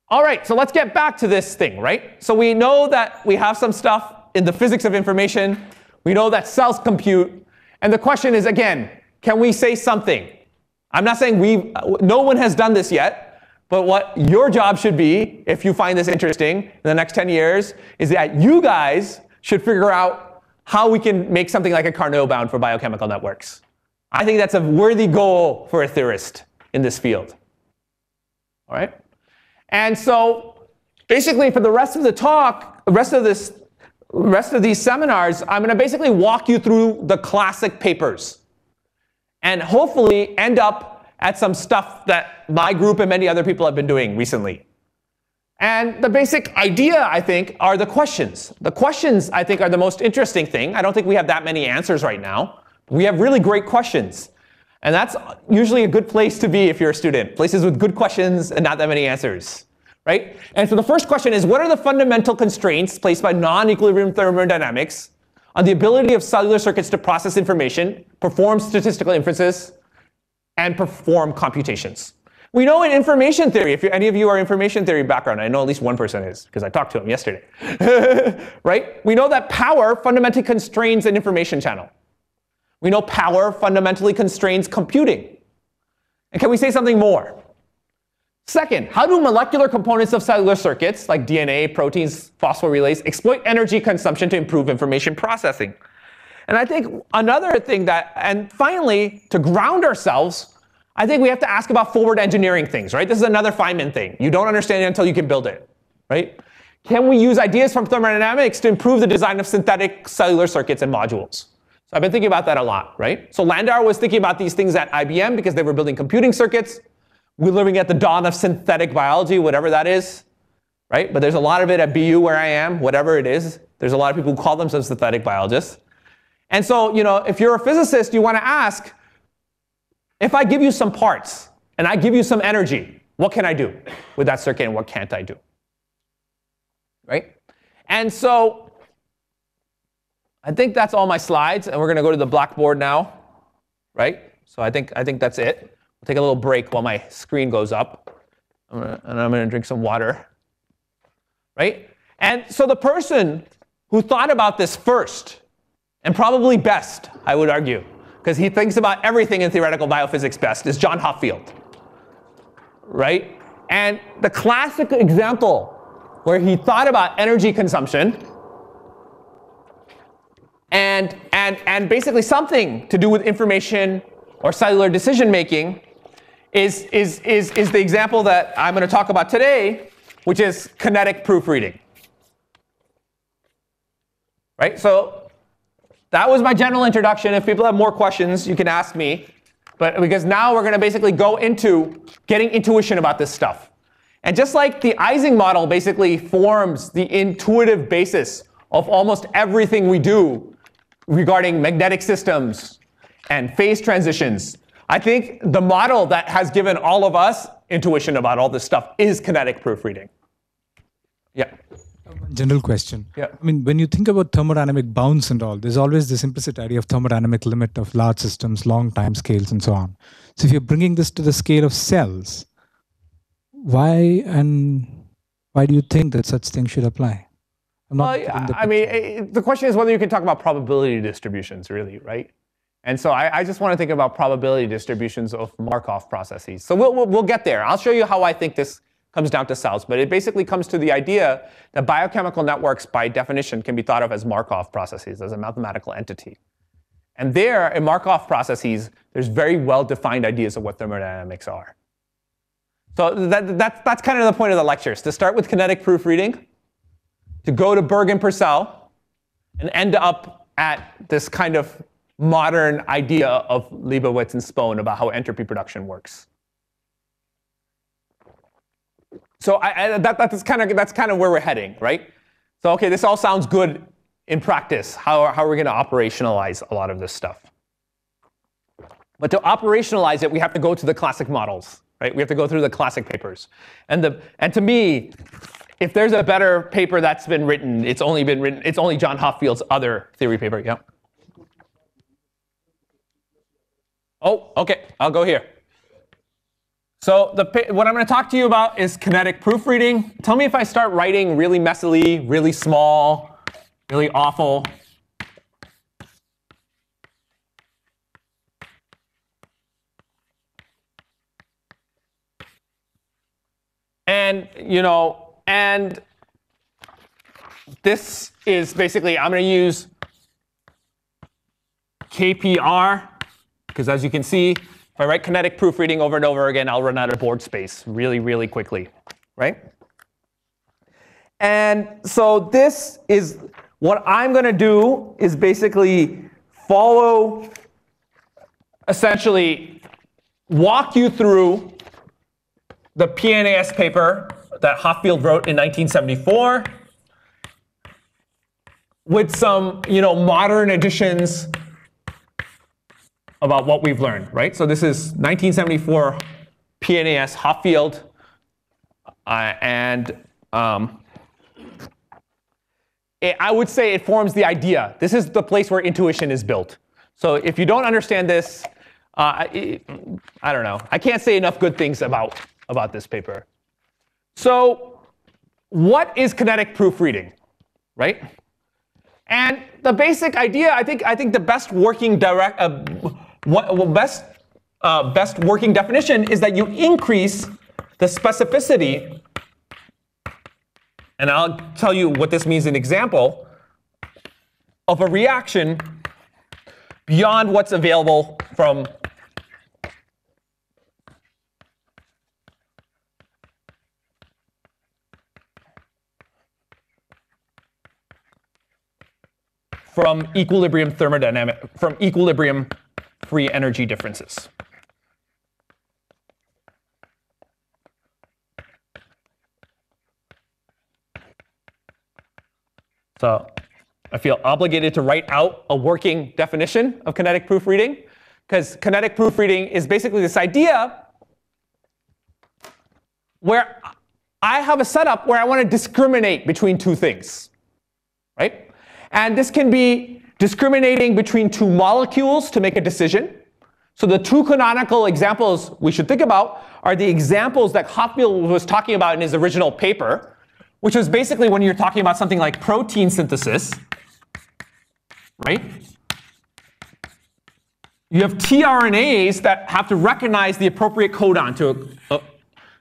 All right, so let's get back to this thing, right? So we know that we have some stuff in the physics of information. We know that cells compute. And the question is, again, can we say something? I'm not saying no one has done this yet. But what your job should be, if you find this interesting in the next 10 years, is that you guys should figure out how we can make something like a Carnot bound for biochemical networks. I think that's a worthy goal for a theorist in this field. All right? And so basically for the rest of the talk, the rest of these seminars, I'm going to basically walk you through the classic papers and hopefully end up at some stuff that my group and many other people have been doing recently. And the basic idea, I think, are the questions. The questions, I think, are the most interesting thing. I don't think we have that many answers right now. We have really great questions. And that's usually a good place to be if you're a student. Places with good questions and not that many answers, right? And so the first question is, what are the fundamental constraints placed by non-equilibrium thermodynamics on the ability of cellular circuits to process information, perform statistical inferences, and perform computations? We know in information theory, if any of you are information theory background, I know at least one person is, because I talked to him yesterday, right? We know that power fundamentally constrains an information channel. We know power fundamentally constrains computing. And can we say something more? Second, how do molecular components of cellular circuits, like DNA, proteins, phosphorelays, exploit energy consumption to improve information processing? And I think another thing and finally, to ground ourselves, I think we have to ask about forward engineering things, right? This is another Feynman thing. You don't understand it until you can build it, right? Can we use ideas from thermodynamics to improve the design of synthetic cellular circuits and modules? So I've been thinking about that a lot, right? So Landauer was thinking about these things at IBM because they were building computing circuits. We're living at the dawn of synthetic biology, whatever that is, right? But there's a lot of it at BU where I am, whatever it is. There's a lot of people who call themselves synthetic biologists. And so, if you're a physicist, you want to ask, if I give you some parts and I give you some energy, what can I do with that circuit and what can't I do? Right? And so I think that's all my slides, and we're going to go to the blackboard now, right? So I think that's it. We'll take a little break while my screen goes up, and I'm going to drink some water, right? And so the person who thought about this first, and probably best, I would argue, because he thinks about everything in theoretical biophysics best, is John Hopfield, right? And the classic example where he thought about energy consumption and basically something to do with information or cellular decision making is the example that I'm going to talk about today, which is kinetic proofreading, right? So that was my general introduction. If people have more questions, you can ask me. But because now we're going to basically go into getting intuition about this stuff. And just like the Ising model basically forms the intuitive basis of almost everything we do regarding magnetic systems and phase transitions, I think the model that has given all of us intuition about all this stuff is kinetic proofreading. Yeah. General question. Yeah. I mean, when you think about thermodynamic bounds and all, there's always this implicit idea of thermodynamic limit of large systems, long time scales, and so on. So if you're bringing this to the scale of cells, why do you think that such things should apply? The question is whether you can talk about probability distributions, really, right? And so I just want to think about probability distributions of Markov processes. So we'll get there. I'll show you how I think this comes down to cells, but it basically comes to the idea that biochemical networks, by definition, can be thought of as Markov processes, as a mathematical entity. And there, in Markov processes, there's very well-defined ideas of what thermodynamics are. So that's kind of the point of the lectures, to start with kinetic proofreading, to go to Berg and Purcell, and end up at this kind of modern idea of Leibowitz and Spohn about how entropy production works. So that's kind of where we're heading, right? So okay, this all sounds good in practice. How are we going to operationalize a lot of this stuff? But to operationalize it, we have to go to the classic models, right? We have to go through the classic papers. And to me, if there's a better paper that's been written, it's only John Hoffield's other theory paper. Yeah. Oh, okay. I'll go here. So what I'm going to talk to you about is kinetic proofreading. Tell me if I start writing really messily, really small, really awful. And this is basically, I'm going to use KPR, because as you can see, if I write kinetic proofreading over and over again, I'll run out of board space really, really quickly, right? And so this is what I'm going to do is basically follow, essentially walk you through the PNAS paper that Hopfield wrote in 1974 with some, modern additions about what we've learned, right? So this is 1974 PNAS Hopfield, I would say it forms the idea. This is the place where intuition is built. So if you don't understand this, I don't know. I can't say enough good things about this paper. So what is kinetic proofreading, right? And the basic idea, I think the best working best working definition is that you increase the specificity, and I'll tell you what this means in an example, of a reaction beyond what's available from equilibrium thermodynamic, from equilibrium free energy differences. So I feel obligated to write out a working definition of kinetic proofreading, because kinetic proofreading is basically this idea where I have a setup where I want to discriminate between two things, right? And this can be discriminating between two molecules to make a decision. So the two canonical examples we should think about are the examples that Hoffield was talking about in his original paper, which was basically when you're talking about something like protein synthesis, right? You have tRNAs that have to recognize the appropriate codon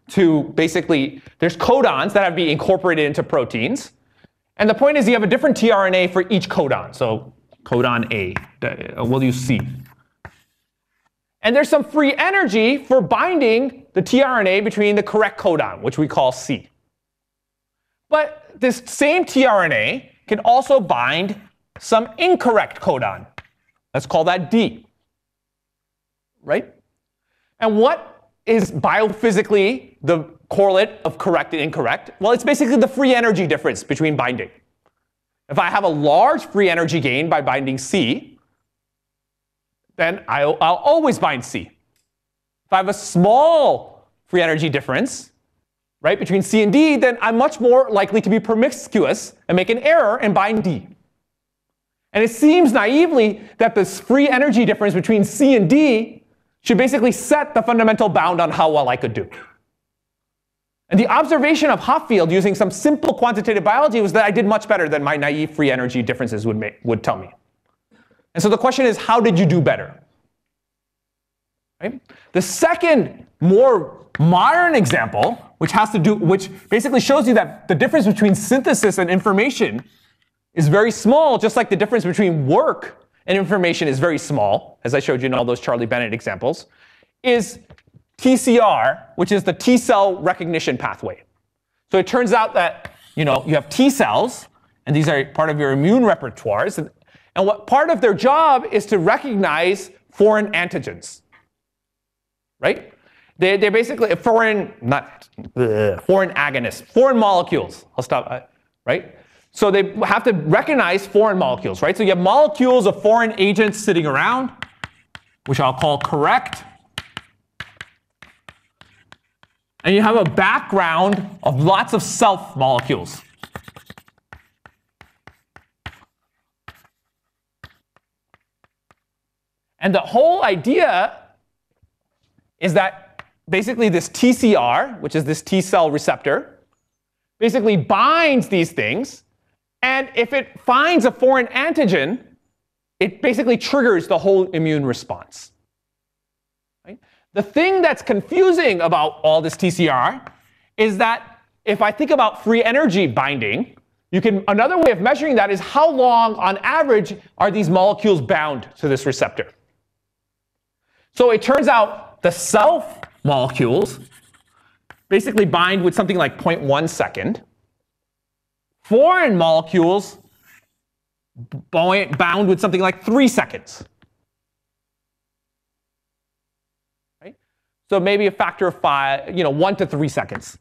to basically, there's codons that have to be incorporated into proteins. And the point is you have a different tRNA for each codon. So codon A, we'll use C. And there's some free energy for binding the tRNA between the correct codon, which we call C. But this same tRNA can also bind some incorrect codon. Let's call that D, right? And what is biophysically the correlate of correct and incorrect? Well, it's basically the free energy difference between binding. If I have a large free energy gain by binding C, then I'll always bind C. If I have a small free energy difference, right, between C and D, then I'm much more likely to be promiscuous and make an error and bind D. And it seems naively that this free energy difference between C and D should basically set the fundamental bound on how well I could do. And the observation of Hoffield using some simple quantitative biology was that I did much better than my naive free energy differences would tell me. And so the question is, how did you do better? Right? The second, more modern example, which basically shows you that the difference between synthesis and information is very small, just like the difference between work and information is very small, as I showed you in all those Charlie Bennett examples, is TCR, which is the T cell recognition pathway. So it turns out that you have T cells, and these are part of your immune repertoires, and what part of their job is to recognize foreign antigens, right? They're basically foreign agonists, foreign molecules. I'll stop, right? So they have to recognize foreign molecules, right? So you have molecules of foreign agents sitting around, which I'll call correct. And you have a background of lots of self molecules. And the whole idea is that basically this TCR, which is this T cell receptor, basically binds these things. And if it finds a foreign antigen, it basically triggers the whole immune response. Right? The thing that's confusing about all this TCR is that if I think about free energy binding, another way of measuring that is how long on average are these molecules bound to this receptor. So it turns out the self molecules basically bind with something like 0.1 second. Foreign molecules bound with something like 3 seconds. Right? So maybe a factor of 1 to 3 seconds.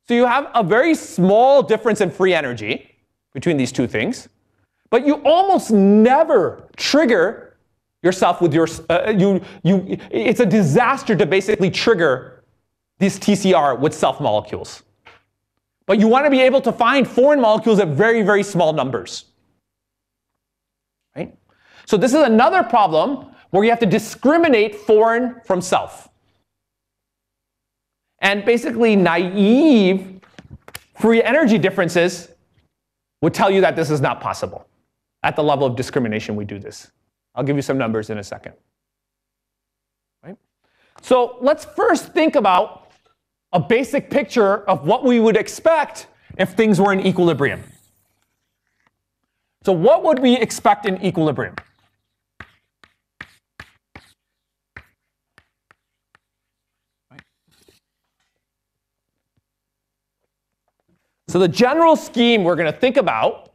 So you have a very small difference in free energy between these two things, but you almost never trigger yourself with your, it's a disaster to basically trigger this TCR with self molecules. But you want to be able to find foreign molecules at very, very small numbers. Right? So this is another problem where you have to discriminate foreign from self. And basically, naive free energy differences would tell you that this is not possible. At the level of discrimination, we do this. I'll give you some numbers in a second. Right? So let's first think about a basic picture of what we would expect if things were in equilibrium. So what would we expect in equilibrium? So the general scheme we're going to think about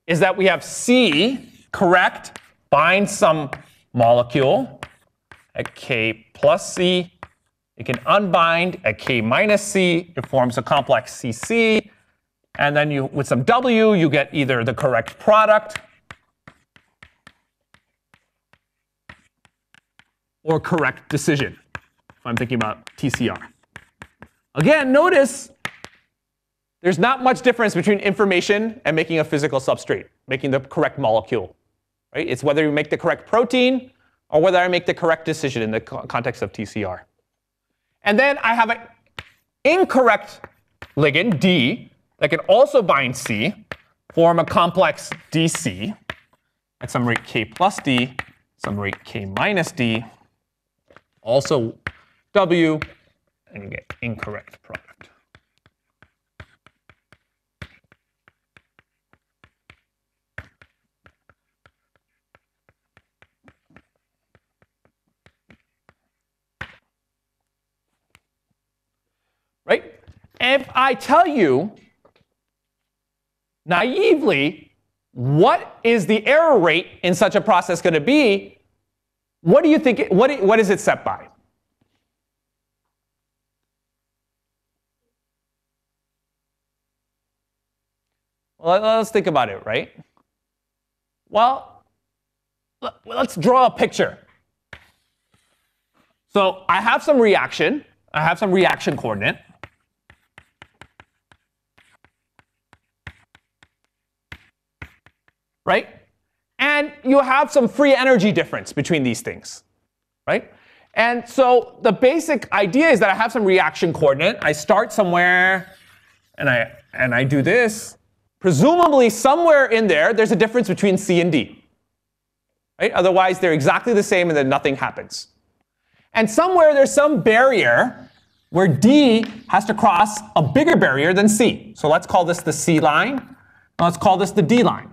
is that we have C, correct, binds some molecule at K plus C. It can unbind at K minus C. It forms a complex CC. And then you, with some W, you get either the correct product or correct decision, if I'm thinking about TCR. Again, notice there's not much difference between information and making a physical substrate, making the correct molecule. Right? It's whether you make the correct protein or whether I make the correct decision in the context of TCR. And then I have an incorrect ligand, D, that can also bind C, form a complex DC at some rate K plus D, some rate K minus D, also W, and you get incorrect product. Right? If I tell you naively what is the error rate in such a process going to be, what do you think? What is it set by? Well, let's think about it, right? Well, let's draw a picture. So I have some reaction. I have some reaction coordinate. Right? And you have some free energy difference between these things. Right? And so the basic idea is that I have some reaction coordinate. I start somewhere, and I do this. Presumably somewhere in there, there's a difference between C and D. Right? Otherwise, they're exactly the same, and then nothing happens. And somewhere there's some barrier where D has to cross a bigger barrier than C. So let's call this the C line. Now let's call this the D line.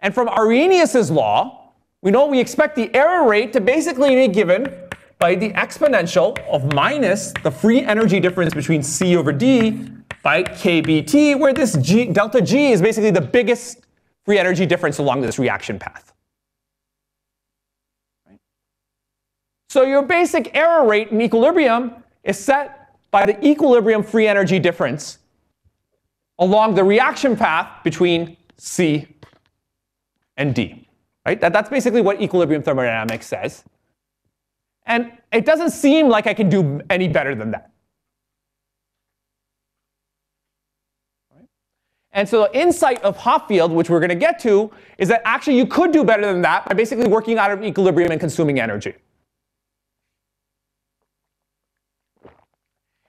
And from Arrhenius's law, we know we expect the error rate to basically be given by the exponential of minus the free energy difference between C over D by KBT, where this delta G is basically the biggest free energy difference along this reaction path. Right? So your basic error rate in equilibrium is set by the equilibrium free energy difference along the reaction path between C and D. Right? That's basically what equilibrium thermodynamics says. And it doesn't seem like I can do any better than that. Right? And so the insight of Hoffield, which we're going to get to, is that actually you could do better than that by basically working out of equilibrium and consuming energy.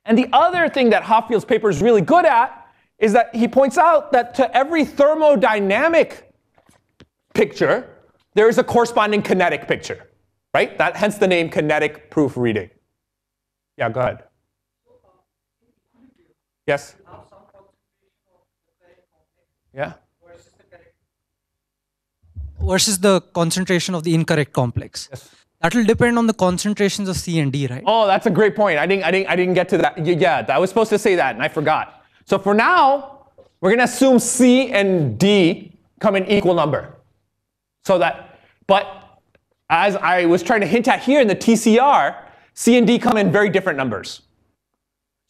And the other thing that Hoffield's paper is really good at is that he points out that to every thermodynamic picture, there is a corresponding kinetic picture, right? Hence the name kinetic proofreading. Yeah, go ahead. Yes? Yeah? Versus the concentration of the incorrect complex. Yes. That will depend on the concentrations of C and D, right? Oh, that's a great point. I didn't get to that. Yeah, I was supposed to say that, and I forgot. So for now, we're going to assume C and D come in equal number. But as I was trying to hint at here in the TCR, C and D come in very different numbers.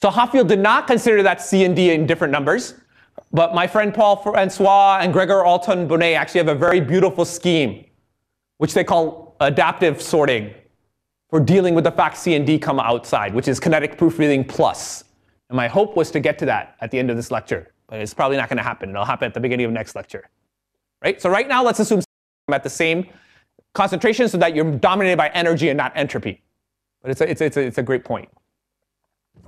So Hoffield did not consider that C and D in different numbers, but my friend Paul Francois and Gregor Alton-Bonnet actually have a very beautiful scheme, which they call adaptive sorting, for dealing with the fact C and D come outside, which is kinetic proofreading plus. And my hope was to get to that at the end of this lecture, but it's probably not going to happen. It'll happen at the beginning of next lecture. Right? So right now, let's assume I'm at the same concentration so that you're dominated by energy and not entropy. But it's a great point.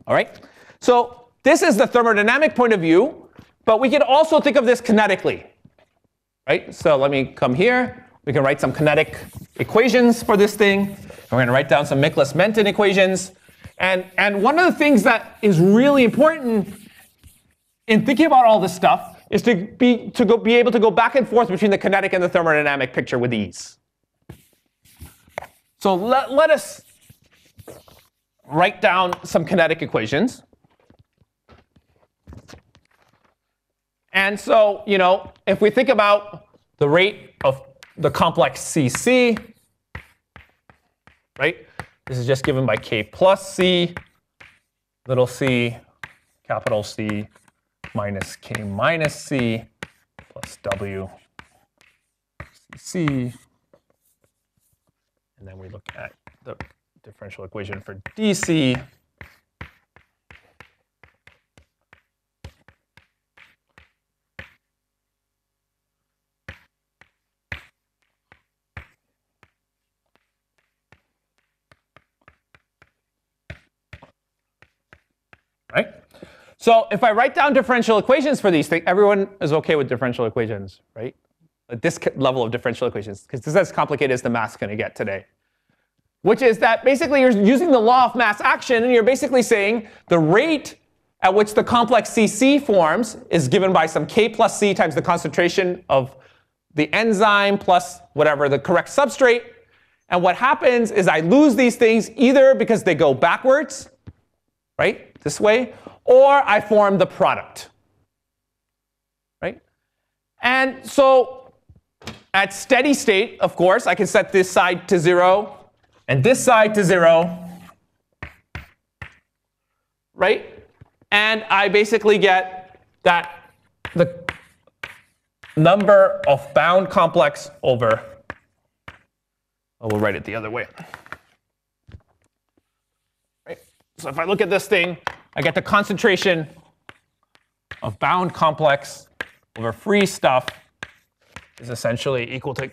All right? So this is the thermodynamic point of view, but we can also think of this kinetically. Right? So let me come here. We can write some kinetic equations for this thing. We're going to write down some Nicholas-Menten equations. And one of the things that is really important in thinking about all this stuff is to be able to go back and forth between the kinetic and the thermodynamic picture with ease. So let us write down some kinetic equations. And so, you know, if we think about the rate of the complex CC, right? This is just given by K plus C, little c, capital C, minus K minus C, plus W, CC. And then we look at the differential equation for DC. Right? So if I write down differential equations for these things, everyone is okay with differential equations, right? At this level of differential equations, because this is as complicated as the math's going to get today. Which is that basically you're using the law of mass action, and you're basically saying the rate at which the complex CC forms is given by some K plus C times the concentration of the enzyme plus whatever the correct substrate. And what happens is I lose these things either because they go backwards, right? This way, or I form the product, right? And so at steady state, of course, I can set this side to 0 and this side to 0, right? And I basically get that the number of bound complex over, oh, we'll write it the other way. So if I look at this thing, I get the concentration of bound complex over free stuff is essentially equal to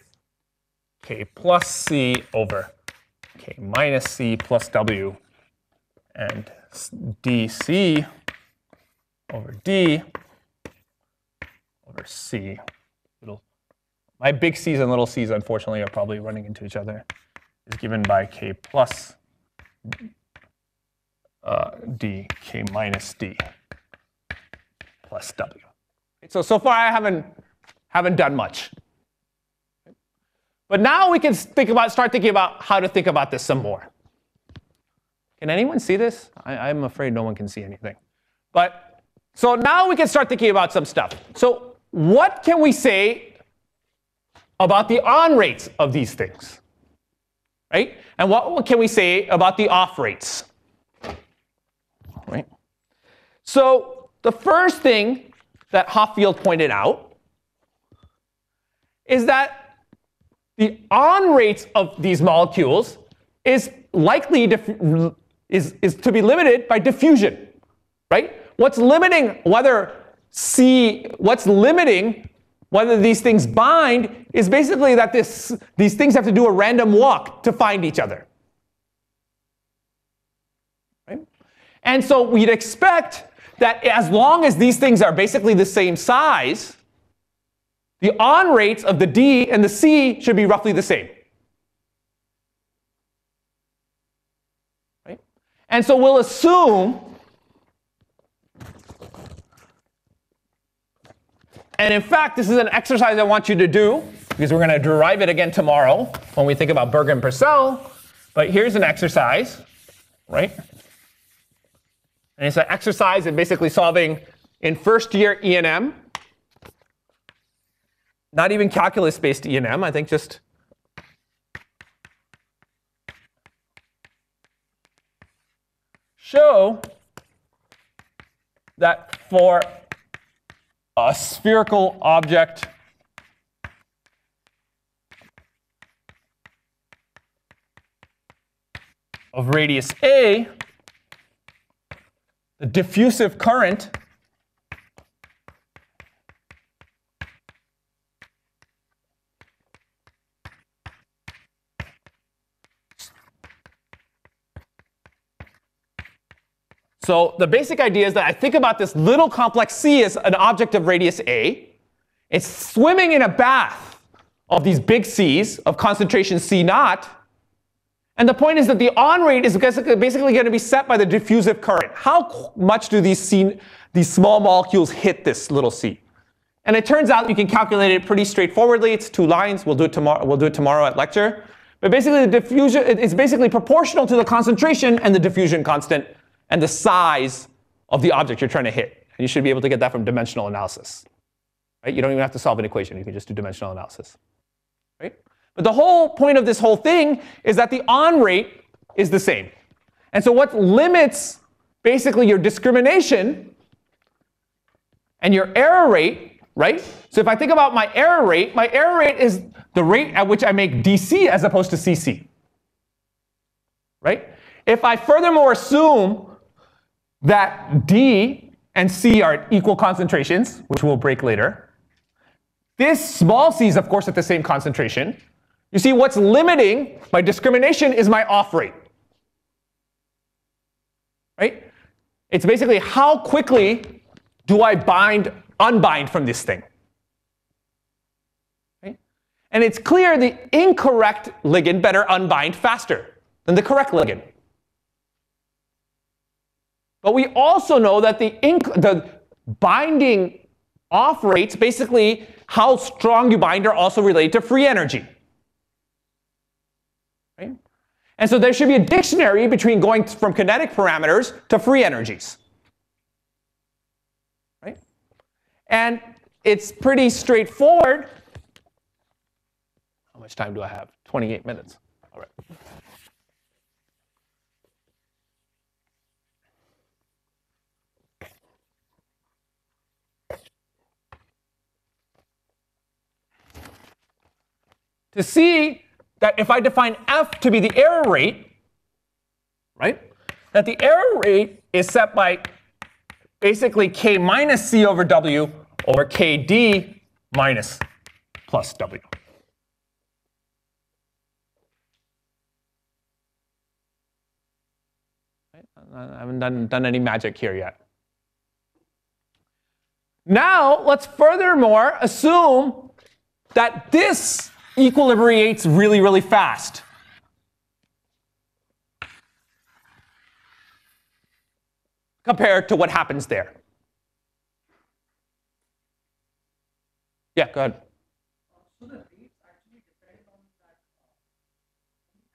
K plus C over K minus C plus W, and dC over D over C. My big C's and little c's, unfortunately, are probably running into each other, is given by K plus D, K minus D plus W. So far I haven't done much. But now we can start thinking about how to think about this some more. Can anyone see this? I'm afraid no one can see anything. But so now we can start thinking about some stuff. So what can we say about the on rates of these things? Right? And what can we say about the off rates? Right? So the first thing that Hoffield pointed out is that the on rates of these molecules is likely to be limited by diffusion, right? What's limiting whether these things bind is basically that these things have to do a random walk to find each other. And so we'd expect that as long as these things are basically the same size, the on rates of the D and the C should be roughly the same. Right? And so we'll assume, and in fact, this is an exercise I want you to do, because we're going to derive it again tomorrow when we think about Berger and Purcell. But here's an exercise, right? And it's an exercise in basically solving in first year E&M. Not even calculus-based E&M, I think just show that for a spherical object of radius A, the diffusive current So the basic idea is that I think about this little complex C as an object of radius A. It's swimming in a bath of these big C's of concentration C naught. And the point is that the on rate is basically going to be set by the diffusive current. How much do these small molecules hit this little C? And it turns out you can calculate it pretty straightforwardly. It's 2 lines. We'll do it tomorrow at lecture. But basically, the diffusion is basically proportional to the concentration and the diffusion constant and the size of the object you're trying to hit. And you should be able to get that from dimensional analysis. Right? You don't even have to solve an equation. You can just do dimensional analysis. Right? But the whole point of this whole thing is that the on rate is the same. And so what limits basically your discrimination and your error rate, right? So if I think about my error rate is the rate at which I make DC as opposed to CC. Right? If I furthermore assume that D and C are at equal concentrations, which we'll break later, this small c is of course at the same concentration. You see, what's limiting my discrimination is my off rate. Right? It's basically how quickly do I unbind from this thing. Right? And it's clear the incorrect ligand better unbind faster than the correct ligand. But we also know that the binding off rates, basically how strong you bind, are also related to free energy. Right? And so there should be a dictionary between going from kinetic parameters to free energies. Right? And it's pretty straightforward. How much time do I have? 28 minutes. All right. To see that if I define F to be the error rate, right, that the error rate is set by basically K minus C over W over KD minus plus W. Right? I haven't done any magic here yet. Now, let's furthermore assume that this equilibrates really, really fast. Compared to what happens there. Yeah, go ahead. So the rates actually depend on that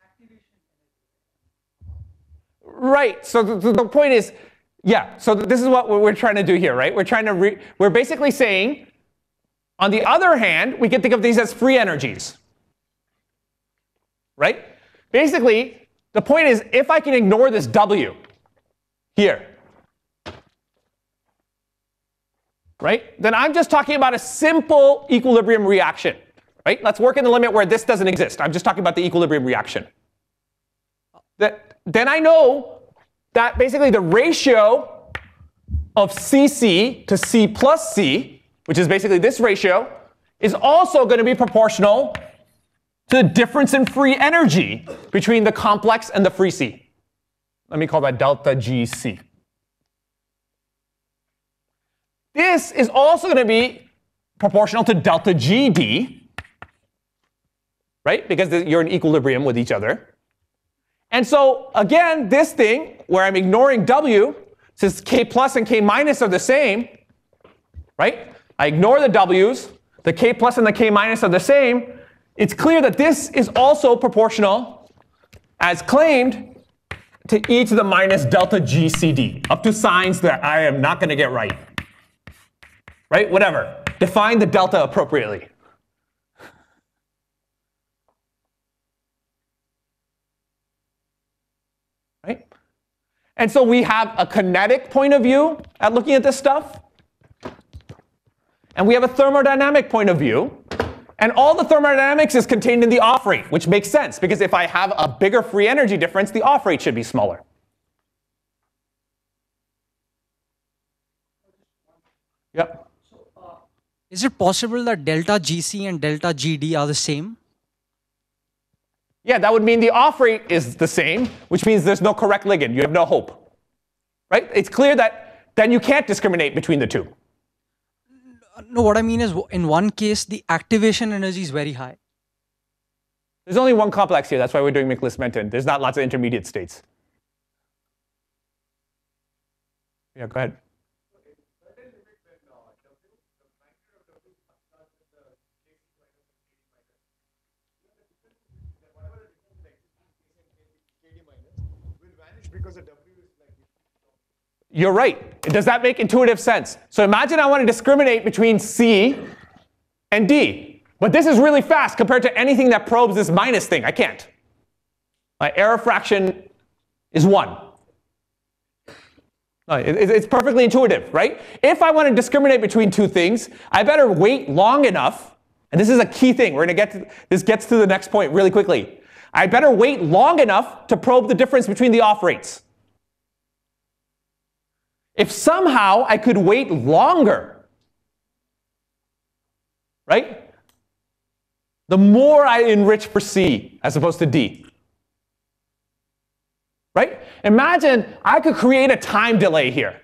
activation energy. Right. So the point is, yeah. So this is what we're trying to do here, right? We're basically saying, on the other hand, we can think of these as free energies. Right? Basically, the point is, if I can ignore this W here, right, then I'm just talking about a simple equilibrium reaction. Right? Let's work in the limit where this doesn't exist. I'm just talking about the equilibrium reaction. Then I know that basically the ratio of CC to C plus C, which is basically this ratio, is also going to be proportional to the difference in free energy between the complex and the free C. Let me call that delta GC. This is also going to be proportional to delta GD, right? Because you're in equilibrium with each other. And so, again, this thing, where I'm ignoring W, since K plus and K minus are the same, right? I ignore the W's, the K plus and the K minus are the same. It's clear that this is also proportional, as claimed, to e to the minus delta GCD, up to signs that I am not going to get right. Right? Whatever. Define the delta appropriately. Right? And so we have a kinetic point of view at looking at this stuff. And we have a thermodynamic point of view. And all the thermodynamics is contained in the off rate, which makes sense, because if I have a bigger free energy difference, the off rate should be smaller. Yep. Is it possible that delta GC and delta GD are the same? Yeah, that would mean the off rate is the same, which means there's no correct ligand. You have no hope. right? It's clear that then you can't discriminate between the two. No, what I mean is in one case, the activation energy is very high. There's only one complex here. That's why we're doing Michaelis-Menten. There's not lots of intermediate states. Yeah, go ahead. You're right. Does that make intuitive sense? So imagine I want to discriminate between C and D. But this is really fast compared to anything that probes this minus thing. I can't. My error fraction is 1. It's perfectly intuitive, right? If I want to discriminate between two things, I better wait long enough. And this is a key thing. We're going to get to, this gets to the next point really quickly. I better wait long enough to probe the difference between the off rates. If somehow I could wait longer, right? The more I enrich for C as opposed to D. Right? Imagine I could create a time delay here.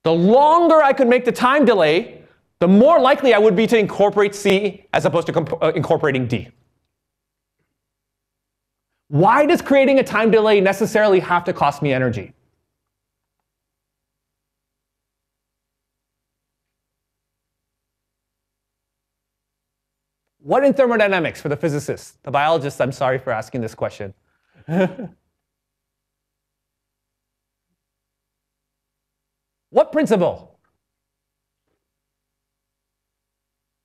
The longer I could make the time delay, the more likely I would be to incorporate C as opposed to incorporating D. Why does creating a time delay necessarily have to cost me energy? What in thermodynamics for the physicists? The biologists, I'm sorry for asking this question. What principle?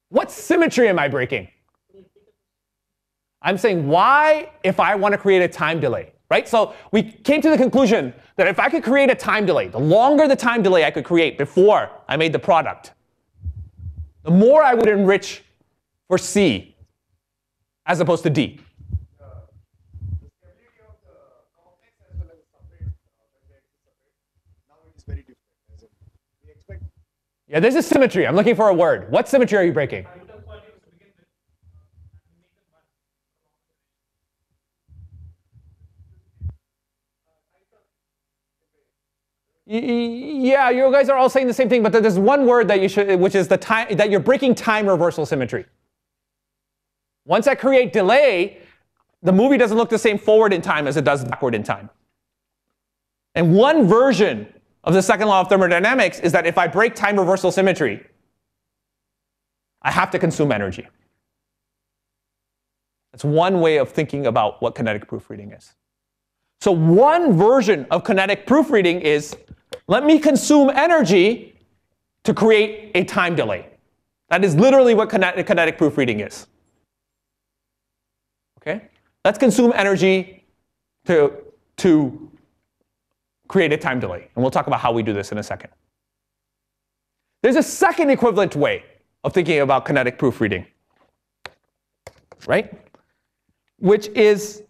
What symmetry am I breaking? I'm saying why if I want to create a time delay, right? So we came to the conclusion that if I could create a time delay, the longer the time delay I could create before I made the product, the more I would enrich for C as opposed to D. The stability of the complex as well as the separate, now it is very different. As in, we expect. Yeah, there's a symmetry. I'm looking for a word. What symmetry are you breaking? Yeah, you guys are all saying the same thing, but there's one word that you should, which is the time that you're breaking time reversal symmetry. Once I create delay, the movie doesn't look the same forward in time as it does backward in time. And one version of the second law of thermodynamics is that if I break time reversal symmetry, I have to consume energy. That's one way of thinking about what kinetic proofreading is. So one version of kinetic proofreading is, let me consume energy to create a time delay. That is literally what kinetic proofreading is. Okay? Let's consume energy to create a time delay. And we'll talk about how we do this in a second. There's a second equivalent way of thinking about kinetic proofreading, right? Which is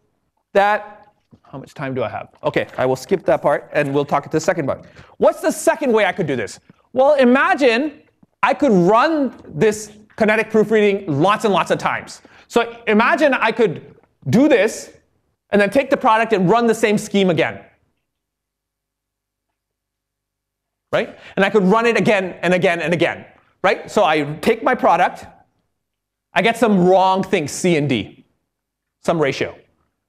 that, how much time do I have? Okay, I will skip that part and we'll talk to the second part. What's the second way I could do this? Well, imagine I could run this kinetic proofreading lots and lots of times. So imagine I could do this and then take the product and run the same scheme again. Right? And I could run it again and again and again. Right? So I take my product, I get some wrong things, C and D, some ratio.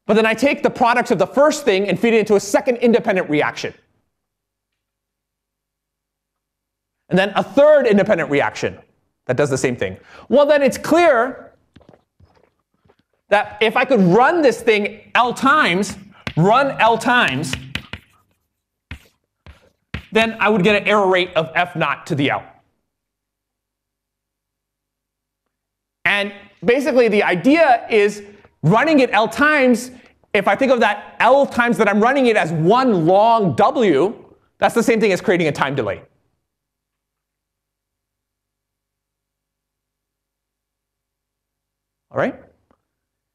But then I take the products of the first thing and feed it into a second independent reaction. And then a third independent reaction that does the same thing. Well, then it's clear that if I could run this thing L times, then I would get an error rate of F naught to the L. And basically the idea is running it L times, if I think of that L times that I'm running it as one long W, that's the same thing as creating a time delay. All right?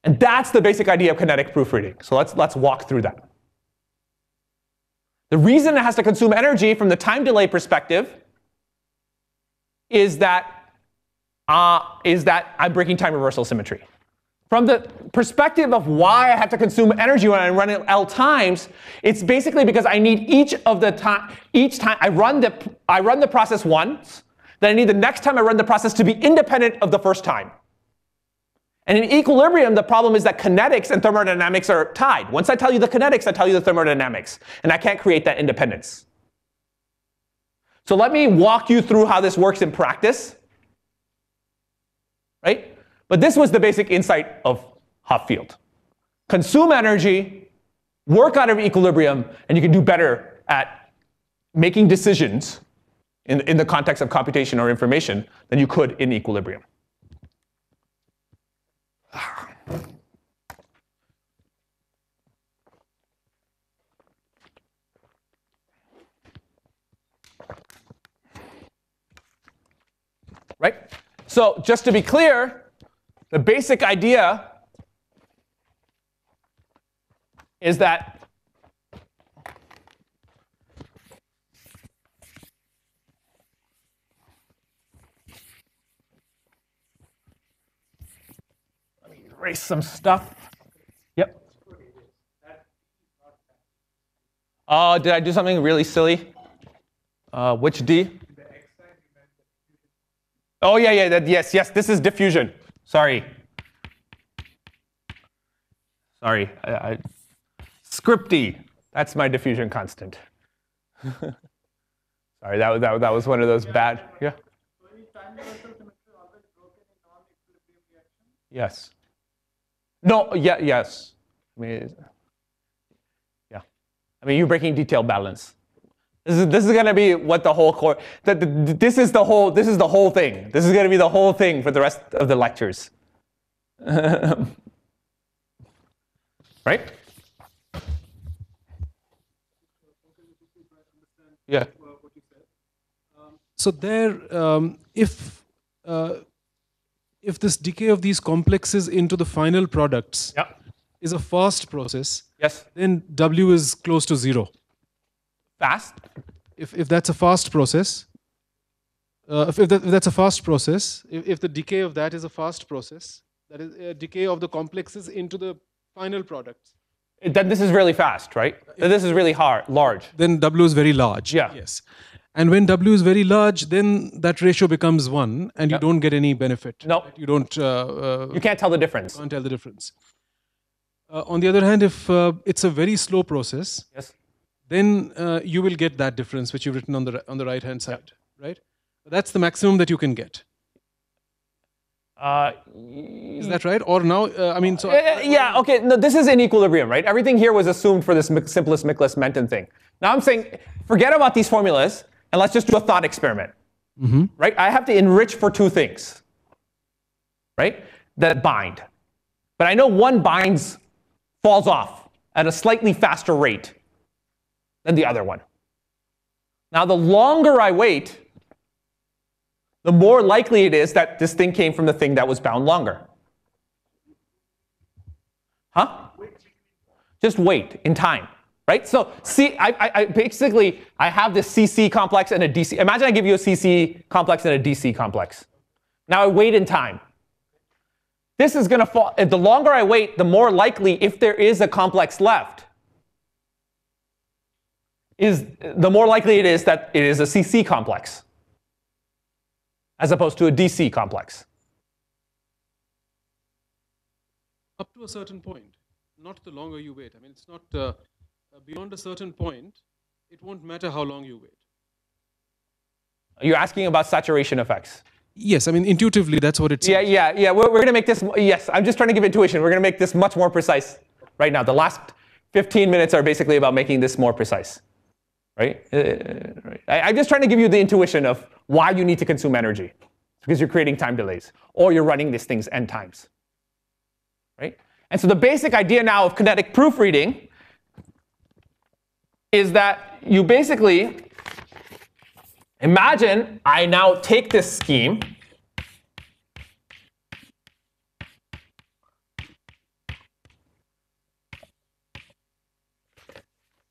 And that's the basic idea of kinetic proofreading. So let's walk through that. The reason it has to consume energy from the time delay perspective is that I'm breaking time reversal symmetry. from the perspective of why I have to consume energy when I run it L times, it's basically because I need each time I run the process once, then I need the next time I run the process to be independent of the first time. And in equilibrium, the problem is that kinetics and thermodynamics are tied. Once I tell you the kinetics, I tell you the thermodynamics, and I can't create that independence. So let me walk you through how this works in practice, right? But this was the basic insight of Hopfield. Consume energy, work out of equilibrium, and you can do better at making decisions in the context of computation or information than you could in equilibrium. Right? So just to be clear, the basic idea is that let me erase some stuff. Yep. Oh, did I do something really silly? Which D? Oh, yeah, yes, this is diffusion. Sorry. Script D. That's my diffusion constant. Sorry, that was one of those bad. Yeah. Yes. No. Yeah. Yes. I mean, yeah. I mean, you're breaking detailed balance. This is going to be what the whole core. This is the whole thing. This is going to be the whole thing for the rest of the lectures. Right? Yeah. So there, if this decay of these complexes into the final products is a fast process, yes, then W is close to 0. Fast? If that's a fast process, if that's a fast process, if the decay of that is a fast process, that is a decay of the complexes into the final products. Then this is really fast, right? This is really large. Then W is very large. Yeah. Yes. And when W is very large, then that ratio becomes 1, and you don't get any benefit. No. You don't. You can't tell the difference. Can't tell the difference. On the other hand, if it's a very slow process, yes, then you will get that difference which you've written on the right hand side, right? That's the maximum that you can get. Is that right? Or now, I mean, so yeah, okay. No, this is in equilibrium, right? Everything here was assumed for this simplest Miklas-Menten thing. Now I'm saying, forget about these formulas and let's just do a thought experiment, right? I have to enrich for two things, right? That bind, but I know one falls off at a slightly faster rate than the other one. Now, the longer I wait, the more likely it is that this thing came from the thing that was bound longer. Huh? Just wait in time, right? So see, I basically have this CC complex and a DC. Imagine I give you a CC complex and a DC complex. Now I wait in time. This is going to fall. The longer I wait, the more likely, if there is a complex left, the more likely it is that it is a CC complex, as opposed to a DC complex. up to a certain point, not the longer you wait. I mean, it's not beyond a certain point, it won't matter how long you wait. You're asking about saturation effects. Yes, I mean, intuitively, that's what it says. Yeah. We're going to make this, yes, I'm just trying to give intuition. We're going to make this much more precise right now. The last 15 minutes are basically about making this more precise, right? I'm just trying to give you the intuition of why you need to consume energy. It's because you're creating time delays, or you're running these things n times, right? And so the basic idea now of kinetic proofreading is that you basically imagine I now take this scheme,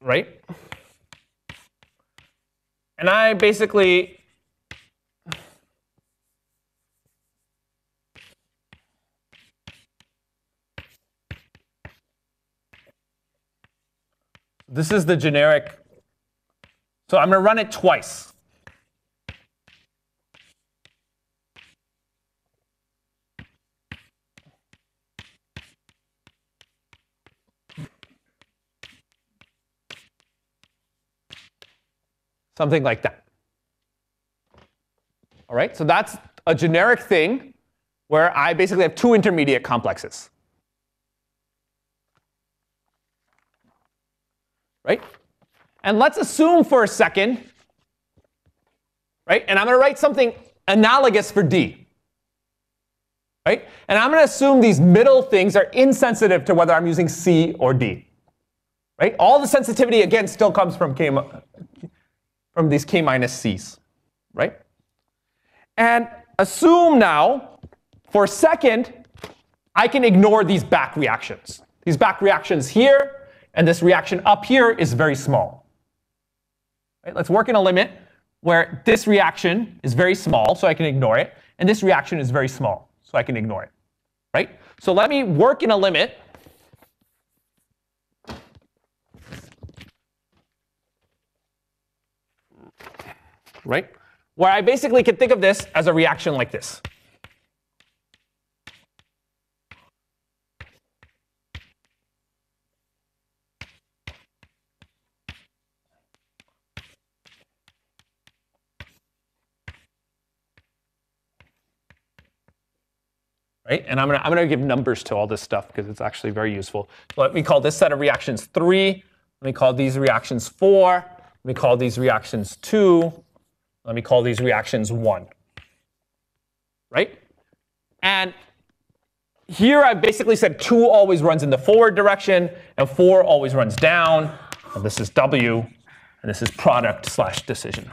right? And I basically This is the generic. So I'm going to run it twice. Something like that. All right, so that's a generic thing where I basically have two intermediate complexes. Right? And let's assume for a second, right? And I'm going to write something analogous for D. Right? And I'm going to assume these middle things are insensitive to whether I'm using C or D. Right? All the sensitivity, again, still comes from these K minus C's. Right? And assume now, for a second, I can ignore these back reactions. These back reactions here, and this reaction up here is very small. Right? Let's work in a limit where this reaction is very small, so I can ignore it, and this reaction is very small, so I can ignore it. Right? So let me work in a limit. Right? Where I basically can think of this as a reaction like this. Right? And I'm gonna give numbers to all this stuff because it's actually very useful. So let me call this set of reactions 3. Let me call these reactions 4. Let me call these reactions 2. Let me call these reactions 1. Right? And here I've basically said 2 always runs in the forward direction, and 4 always runs down. And this is W, and this is product / decision.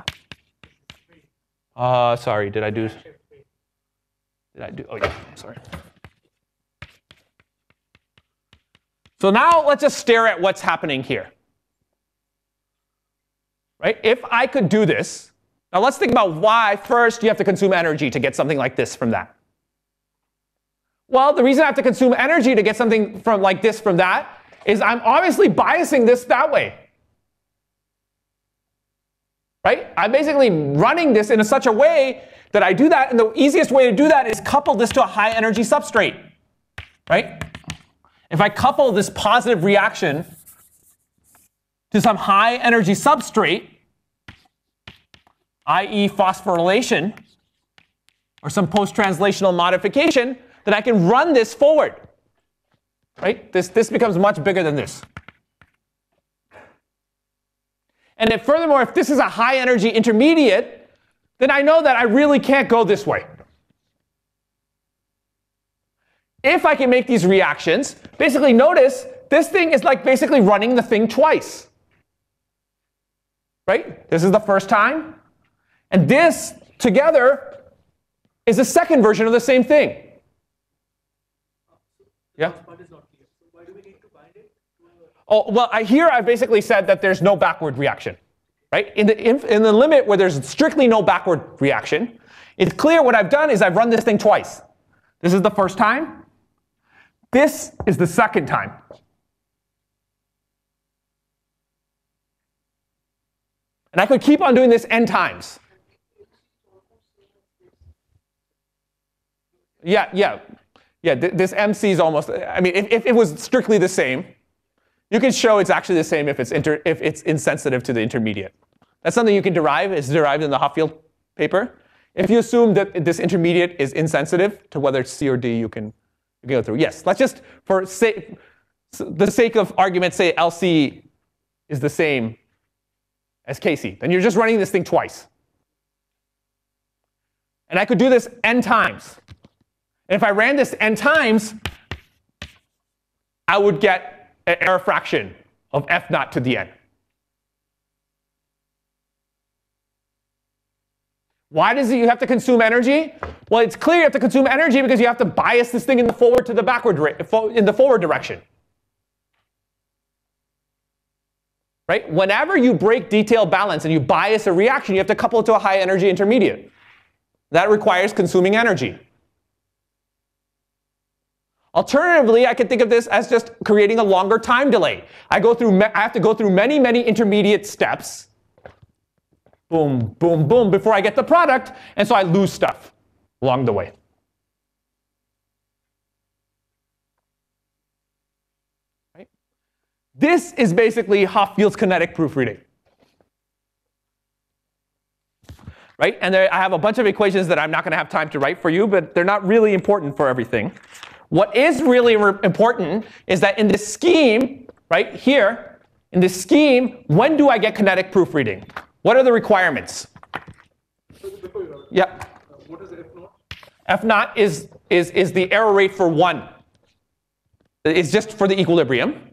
Sorry, did I do? Oh yeah, sorry. So now let's just stare at what's happening here. Right? If I could do this, now let's think about why first you have to consume energy to get something like this from that. Well, the reason I have to consume energy to get something from like this from that is I'm obviously biasing this that way. Right? I'm basically running this in such a way that I do that, and the easiest way to do that is couple this to a high energy substrate. Right? If I couple this positive reaction to some high energy substrate, i.e. phosphorylation, or some post-translational modification, then I can run this forward. Right? This becomes much bigger than this. And if furthermore, if this is a high energy intermediate, then I know that I really can't go this way. If I can make these reactions, basically notice this thing is like basically running the thing twice. Right? This is the first time. And this together is the second version of the same thing. Yeah? Oh, well, here I basically said that there's no backward reaction. Right? In the limit where there's strictly no backward reaction, it's clear what I've done is I've run this thing twice. This is the first time. This is the second time. And I could keep on doing this n times. Yeah. This MC is almost, I mean, if it was strictly the same, you can show it's actually the same if it's insensitive to the intermediate. That's something you can derive. It's derived in the Hoffield paper. If you assume that this intermediate is insensitive to whether it's C or D, you can go through. Yes, let's just, for the sake of argument, say LC is the same as KC. Then you're just running this thing twice. And I could do this n times. And if I ran this n times, I would get an error fraction of f naught to the n. Why does you have to consume energy? Well, it's clear you have to consume energy because you have to bias this thing in the forward to the backward in the forward direction. Right? Whenever you break detail balance and you bias a reaction, you have to couple it to a high energy intermediate. That requires consuming energy. Alternatively, I can think of this as just creating a longer time delay. I have to go through many, many intermediate steps. Boom, boom, boom, before I get the product, and so I lose stuff along the way. Right? This is basically Hoffiel's kinetic proofreading. Right? And I have a bunch of equations that I'm not going to have time to write for you, but they're not really important for everything. What is really important is that in this scheme, right here, in this scheme, when do I get kinetic proofreading? What are the requirements? Yeah. What is F naught? F naught is the error rate for 1. It's just for the equilibrium.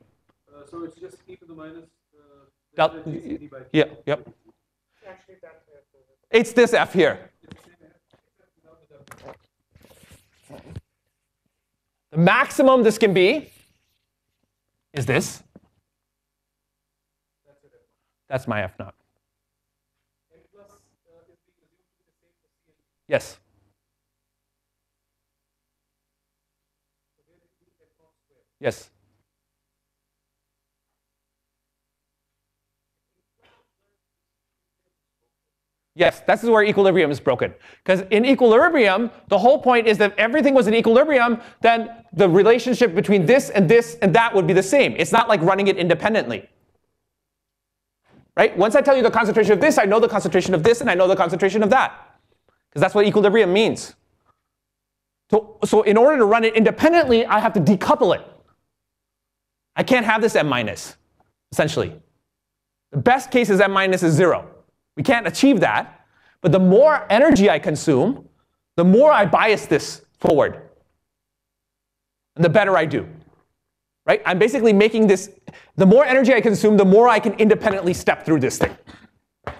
So it's just e to the minus Yeah, yep. It's this F here. The maximum this can be is this. That's my F naught. Yes. Yes. Yes, this is where equilibrium is broken. Because in equilibrium, the whole point is that if everything was in equilibrium, then the relationship between this and that would be the same. It's not like running it independently. Right? Once I tell you the concentration of this, I know the concentration of this, and I know the concentration of that. Because that's what equilibrium means. So in order to run it independently, I have to decouple it. I can't have this M minus, essentially. The best case is M minus is 0. We can't achieve that, but the more energy I consume, the more I bias this forward, and the better I do. Right? I'm basically making this, the more energy I consume, the more I can independently step through this thing. So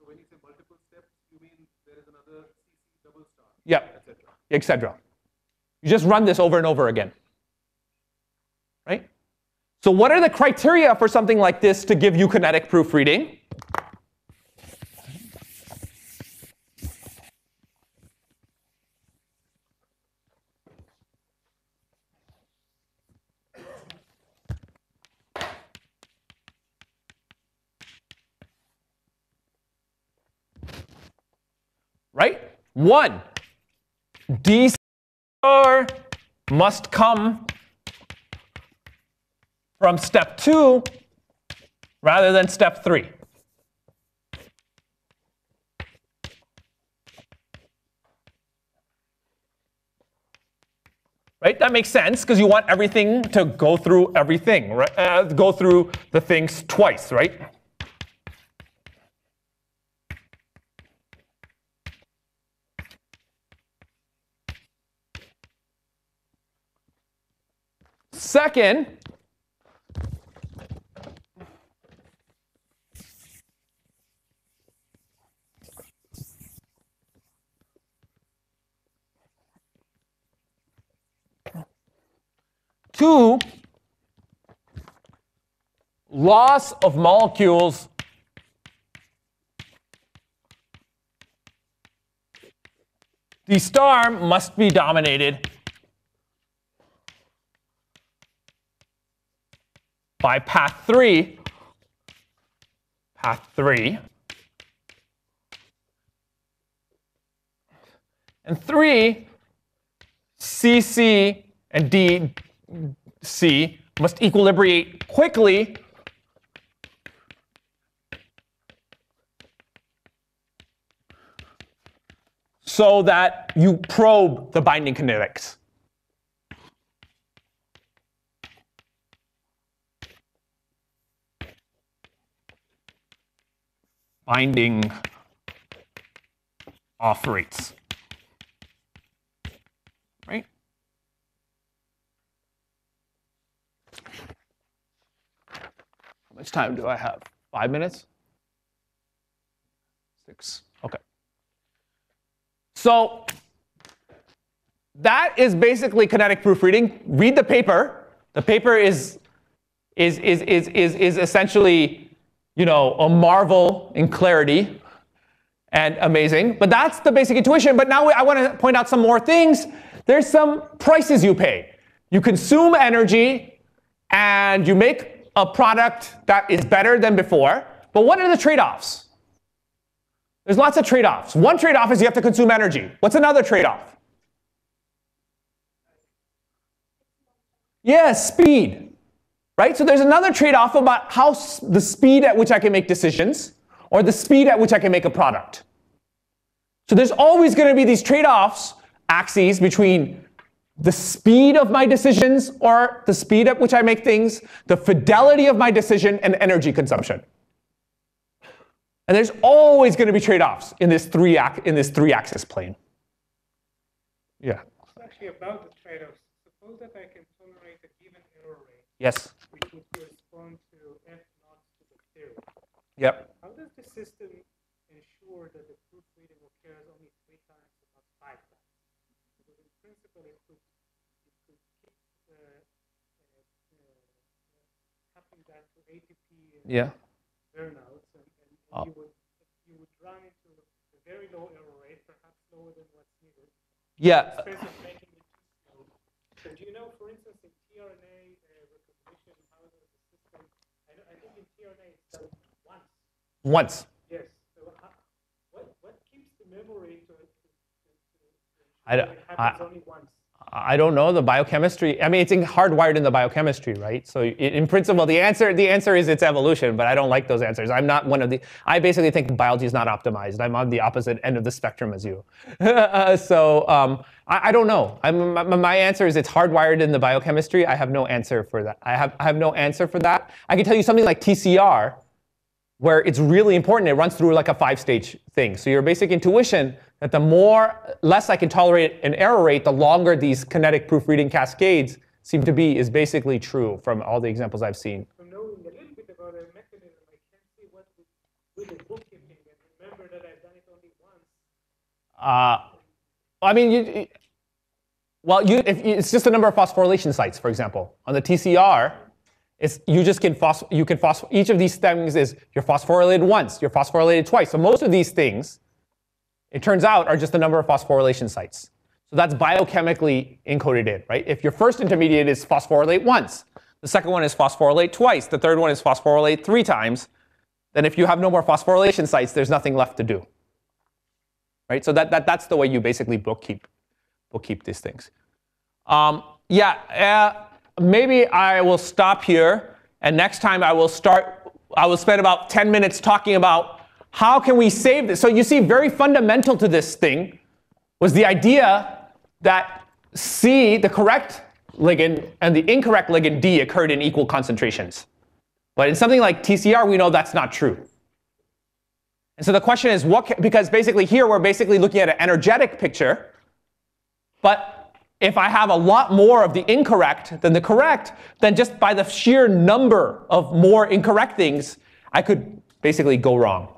when you say multiple steps, you mean there is another CC double star? Yep, etc. You just run this over and over again. Right? So what are the criteria for something like this to give you kinetic proofreading? Right? 1, d star must come from step 2 rather than step 3. Right? That makes sense because you want everything to go through everything, right? Go through the things twice, right? Second, two, loss of molecules d star must be dominated by path 3, and 3, CC and DC must equilibrate quickly so that you probe the binding kinetics. Binding off rates. Right? How much time do I have? 5 minutes? 6. Okay. So that is basically kinetic proofreading. Read the paper. The paper is essentially, you know, a marvel in clarity and amazing. But that's the basic intuition. But now I want to point out some more things there's some prices you pay. You consume energy, and you make a product that is better than before. But what are the trade-offs? There's lots of trade-offs. One trade-off is you have to consume energy. What's another trade-off? Yeah, speed. Right? So there's another trade-off about how the speed at which I can make decisions, or the speed at which I can make a product. So there's always going to be these trade-offs, axes, between the speed of my decisions, or the speed at which I make things, the fidelity of my decision, and energy consumption. And there's always going to be trade-offs in this three-axis plane. Yeah. It's actually about the trade-offs. Suppose that I can tolerate a given error rate. Yes. Which would correspond to f naught to the theory. Yep. How does the system ensure that the proofreading occurs only 3 times and not 5 times? Because in principle, it could keep happening that to ATP and Yeah. burnouts, and you would run into a very low error rate, perhaps lower than what's needed. Yeah. Expense of making it too slow. So do you know, for instance, in tRNA recognition, how does the system? I think in tRNA it's done once. Once. Yes. So what keeps the memory to I don't- it happens only once? I don't know the biochemistry. I mean, it's hardwired in the biochemistry, right? So in principle, the answer is it's evolution, but I don't like those answers. I'm not one of the. I basically think biology is not optimized. I'm on the opposite end of the spectrum as you. I don't know. My answer is it's hardwired in the biochemistry. I have no answer for that. I have no answer for that. I can tell you something like TCR, where it's really important. It runs through like a 5-stage thing. So your basic intuition that the less I can tolerate an error rate, the longer these kinetic proofreading cascades seem to be, is basically true from all the examples I've seen. From knowing a little bit about a mechanism, I can see what with the bookkeeping and remember that I've done it only once. I mean, it's just the number of phosphorylation sites, for example. On the TCR, each of these things is you're phosphorylated once, you're phosphorylated twice. So most of these things, it turns out, are just the number of phosphorylation sites. So that's biochemically encoded in, right? If your first intermediate is phosphorylate once, the second one is phosphorylate twice, the third one is phosphorylate 3 times, then if you have no more phosphorylation sites, there's nothing left to do. Right? So that's the way you basically bookkeep these things. Maybe I will stop here, and next time I will spend about 10 minutes talking about how can we save this. So you see, very fundamental to this thing was the idea that C, the correct ligand, and the incorrect ligand D occurred in equal concentrations. But in something like TCR, we know that's not true. And so the question is, because basically here we're basically looking at an energetic picture, but if I have a lot more of the incorrect than the correct, then just by the sheer number of more incorrect things, I could basically go wrong.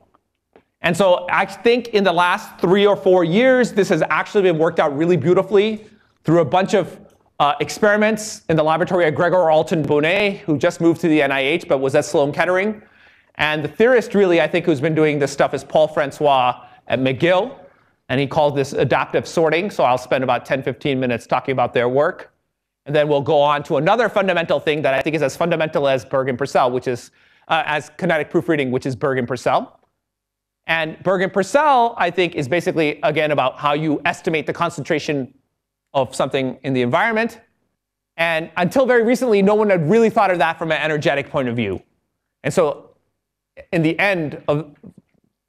And so I think in the last 3 or 4 years, this has actually been worked out really beautifully through a bunch of experiments in the laboratory of Gregor Alton Bonnet, who just moved to the NIH but was at Sloan Kettering. And the theorist really, I think, who's been doing this stuff is Paul Francois at McGill. And he called this adaptive sorting. So I'll spend about 10, 15 minutes talking about their work. And then we'll go on to another fundamental thing that I think is as fundamental as Berg and Purcell, which is as kinetic proofreading, which is Berg and Purcell. And Berg and Purcell, I think, is basically, again, about how you estimate the concentration of something in the environment. And until very recently, no one had really thought of that from an energetic point of view. And so in the end of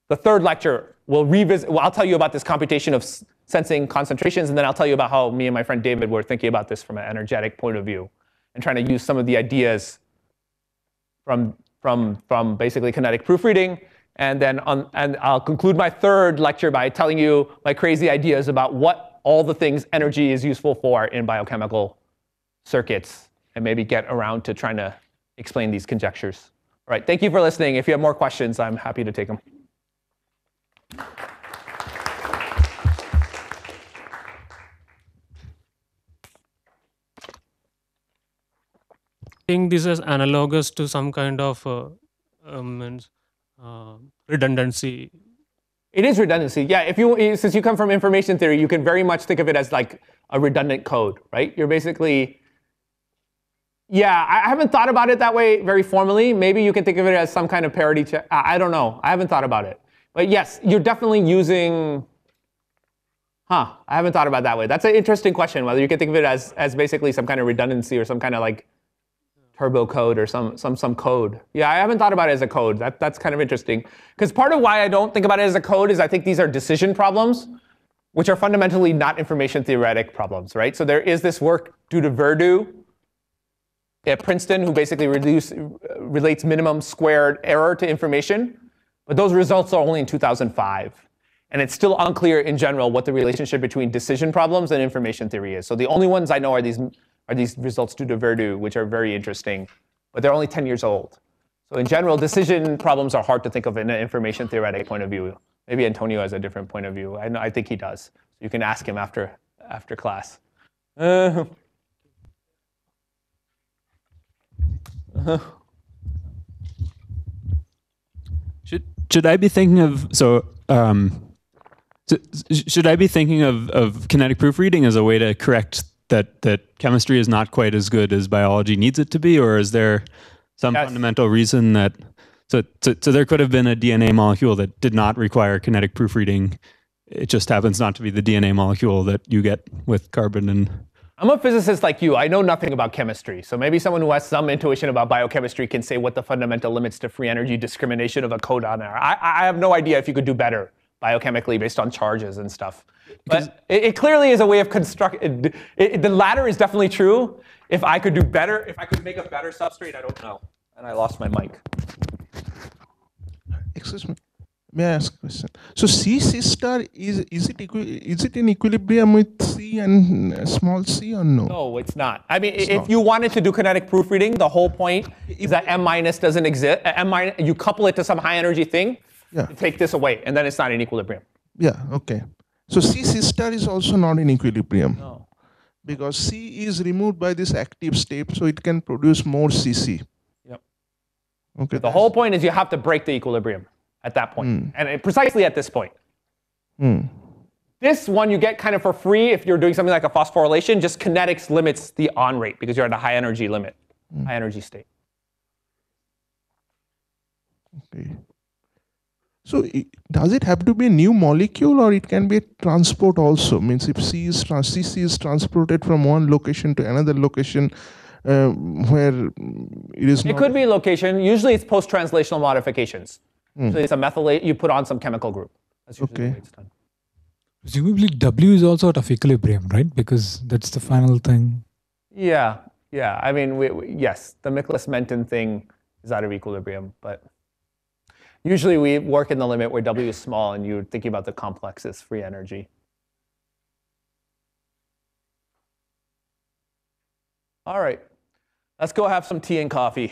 the third lecture, I'll tell you about this computation of sensing concentrations, and then I'll tell you about how me and my friend David were thinking about this from an energetic point of view and trying to use some of the ideas from basically kinetic proofreading. And then I'll conclude my third lecture by telling you my crazy ideas about what all the things energy is useful for in biochemical circuits, and maybe get around to trying to explain these conjectures. All right, thank you for listening. If you have more questions, I'm happy to take them. I think this is analogous to some kind of redundancy. It is redundancy, yeah. Since you come from information theory, you can very much think of it as like a redundant code, right? You're basically, yeah, I haven't thought about it that way very formally. Maybe you can think of it as some kind of parity check. I don't know. I haven't thought about it. But yes, you're definitely using, I haven't thought about it that way. That's an interesting question, whether you can think of it as basically some kind of redundancy or some kind of like turbo code or some code. Yeah, I haven't thought about it as a code. That's kind of interesting. Because part of why I don't think about it as a code is I think these are decision problems, which are fundamentally not information theoretic problems, right? So there is this work due to Verdu at Princeton who basically relates minimum squared error to information. But those results are only in 2005. And it's still unclear in general what the relationship between decision problems and information theory is. So the only ones I know are these results due to Verdu, which are very interesting, but they're only 10 years old. So in general, decision problems are hard to think of in an information theoretic point of view. Maybe Antonio has a different point of view. I think he does. You can ask him after class. Should I be thinking of should I be thinking of kinetic proofreading as a way to correct that chemistry is not quite as good as biology needs it to be, or is there some fundamental reason that so there could have been a DNA molecule that did not require kinetic proofreading? It just happens not to be the DNA molecule that you get with carbon and. I'm a physicist like you. I know nothing about chemistry. So maybe someone who has some intuition about biochemistry can say what the fundamental limits to free energy discrimination of a codon are. I have no idea if you could do better biochemically based on charges and stuff. But it clearly is a way of constructing. The latter is definitely true. If I could do better, if I could make a better substrate, I don't know. And I lost my mic. Excuse me. May I ask a question? So C star is it in equilibrium with C and small c or no? No, it's not. I mean, if you wanted to do kinetic proofreading, the whole point is that M minus doesn't exist. You couple it to some high energy thing, to take this away, and then it's not in equilibrium. Yeah. Okay. So C star is also not in equilibrium. No. Because C is removed by this active state, so it can produce more CC. Yep. Okay. The whole point is you have to break the equilibrium at that point, and precisely at this point. This one you get kind of for free if you're doing something like a phosphorylation. Just kinetics limits the on rate because you're at a high energy limit, high energy state. Okay. So does it have to be a new molecule, or it can be a transport also? Means if CC is transported from one location to another location where it is. It could be location. Usually it's post-translational modifications. So it's a methylate. You put on some chemical group. That's usually the way it's done. Presumably W is also out of equilibrium, right? Because that's the final thing. Yeah. I mean, yes, the Miklas-Menten thing is out of equilibrium, but usually we work in the limit where W is small and you're thinking about the complex as free energy. All right, let's go have some tea and coffee.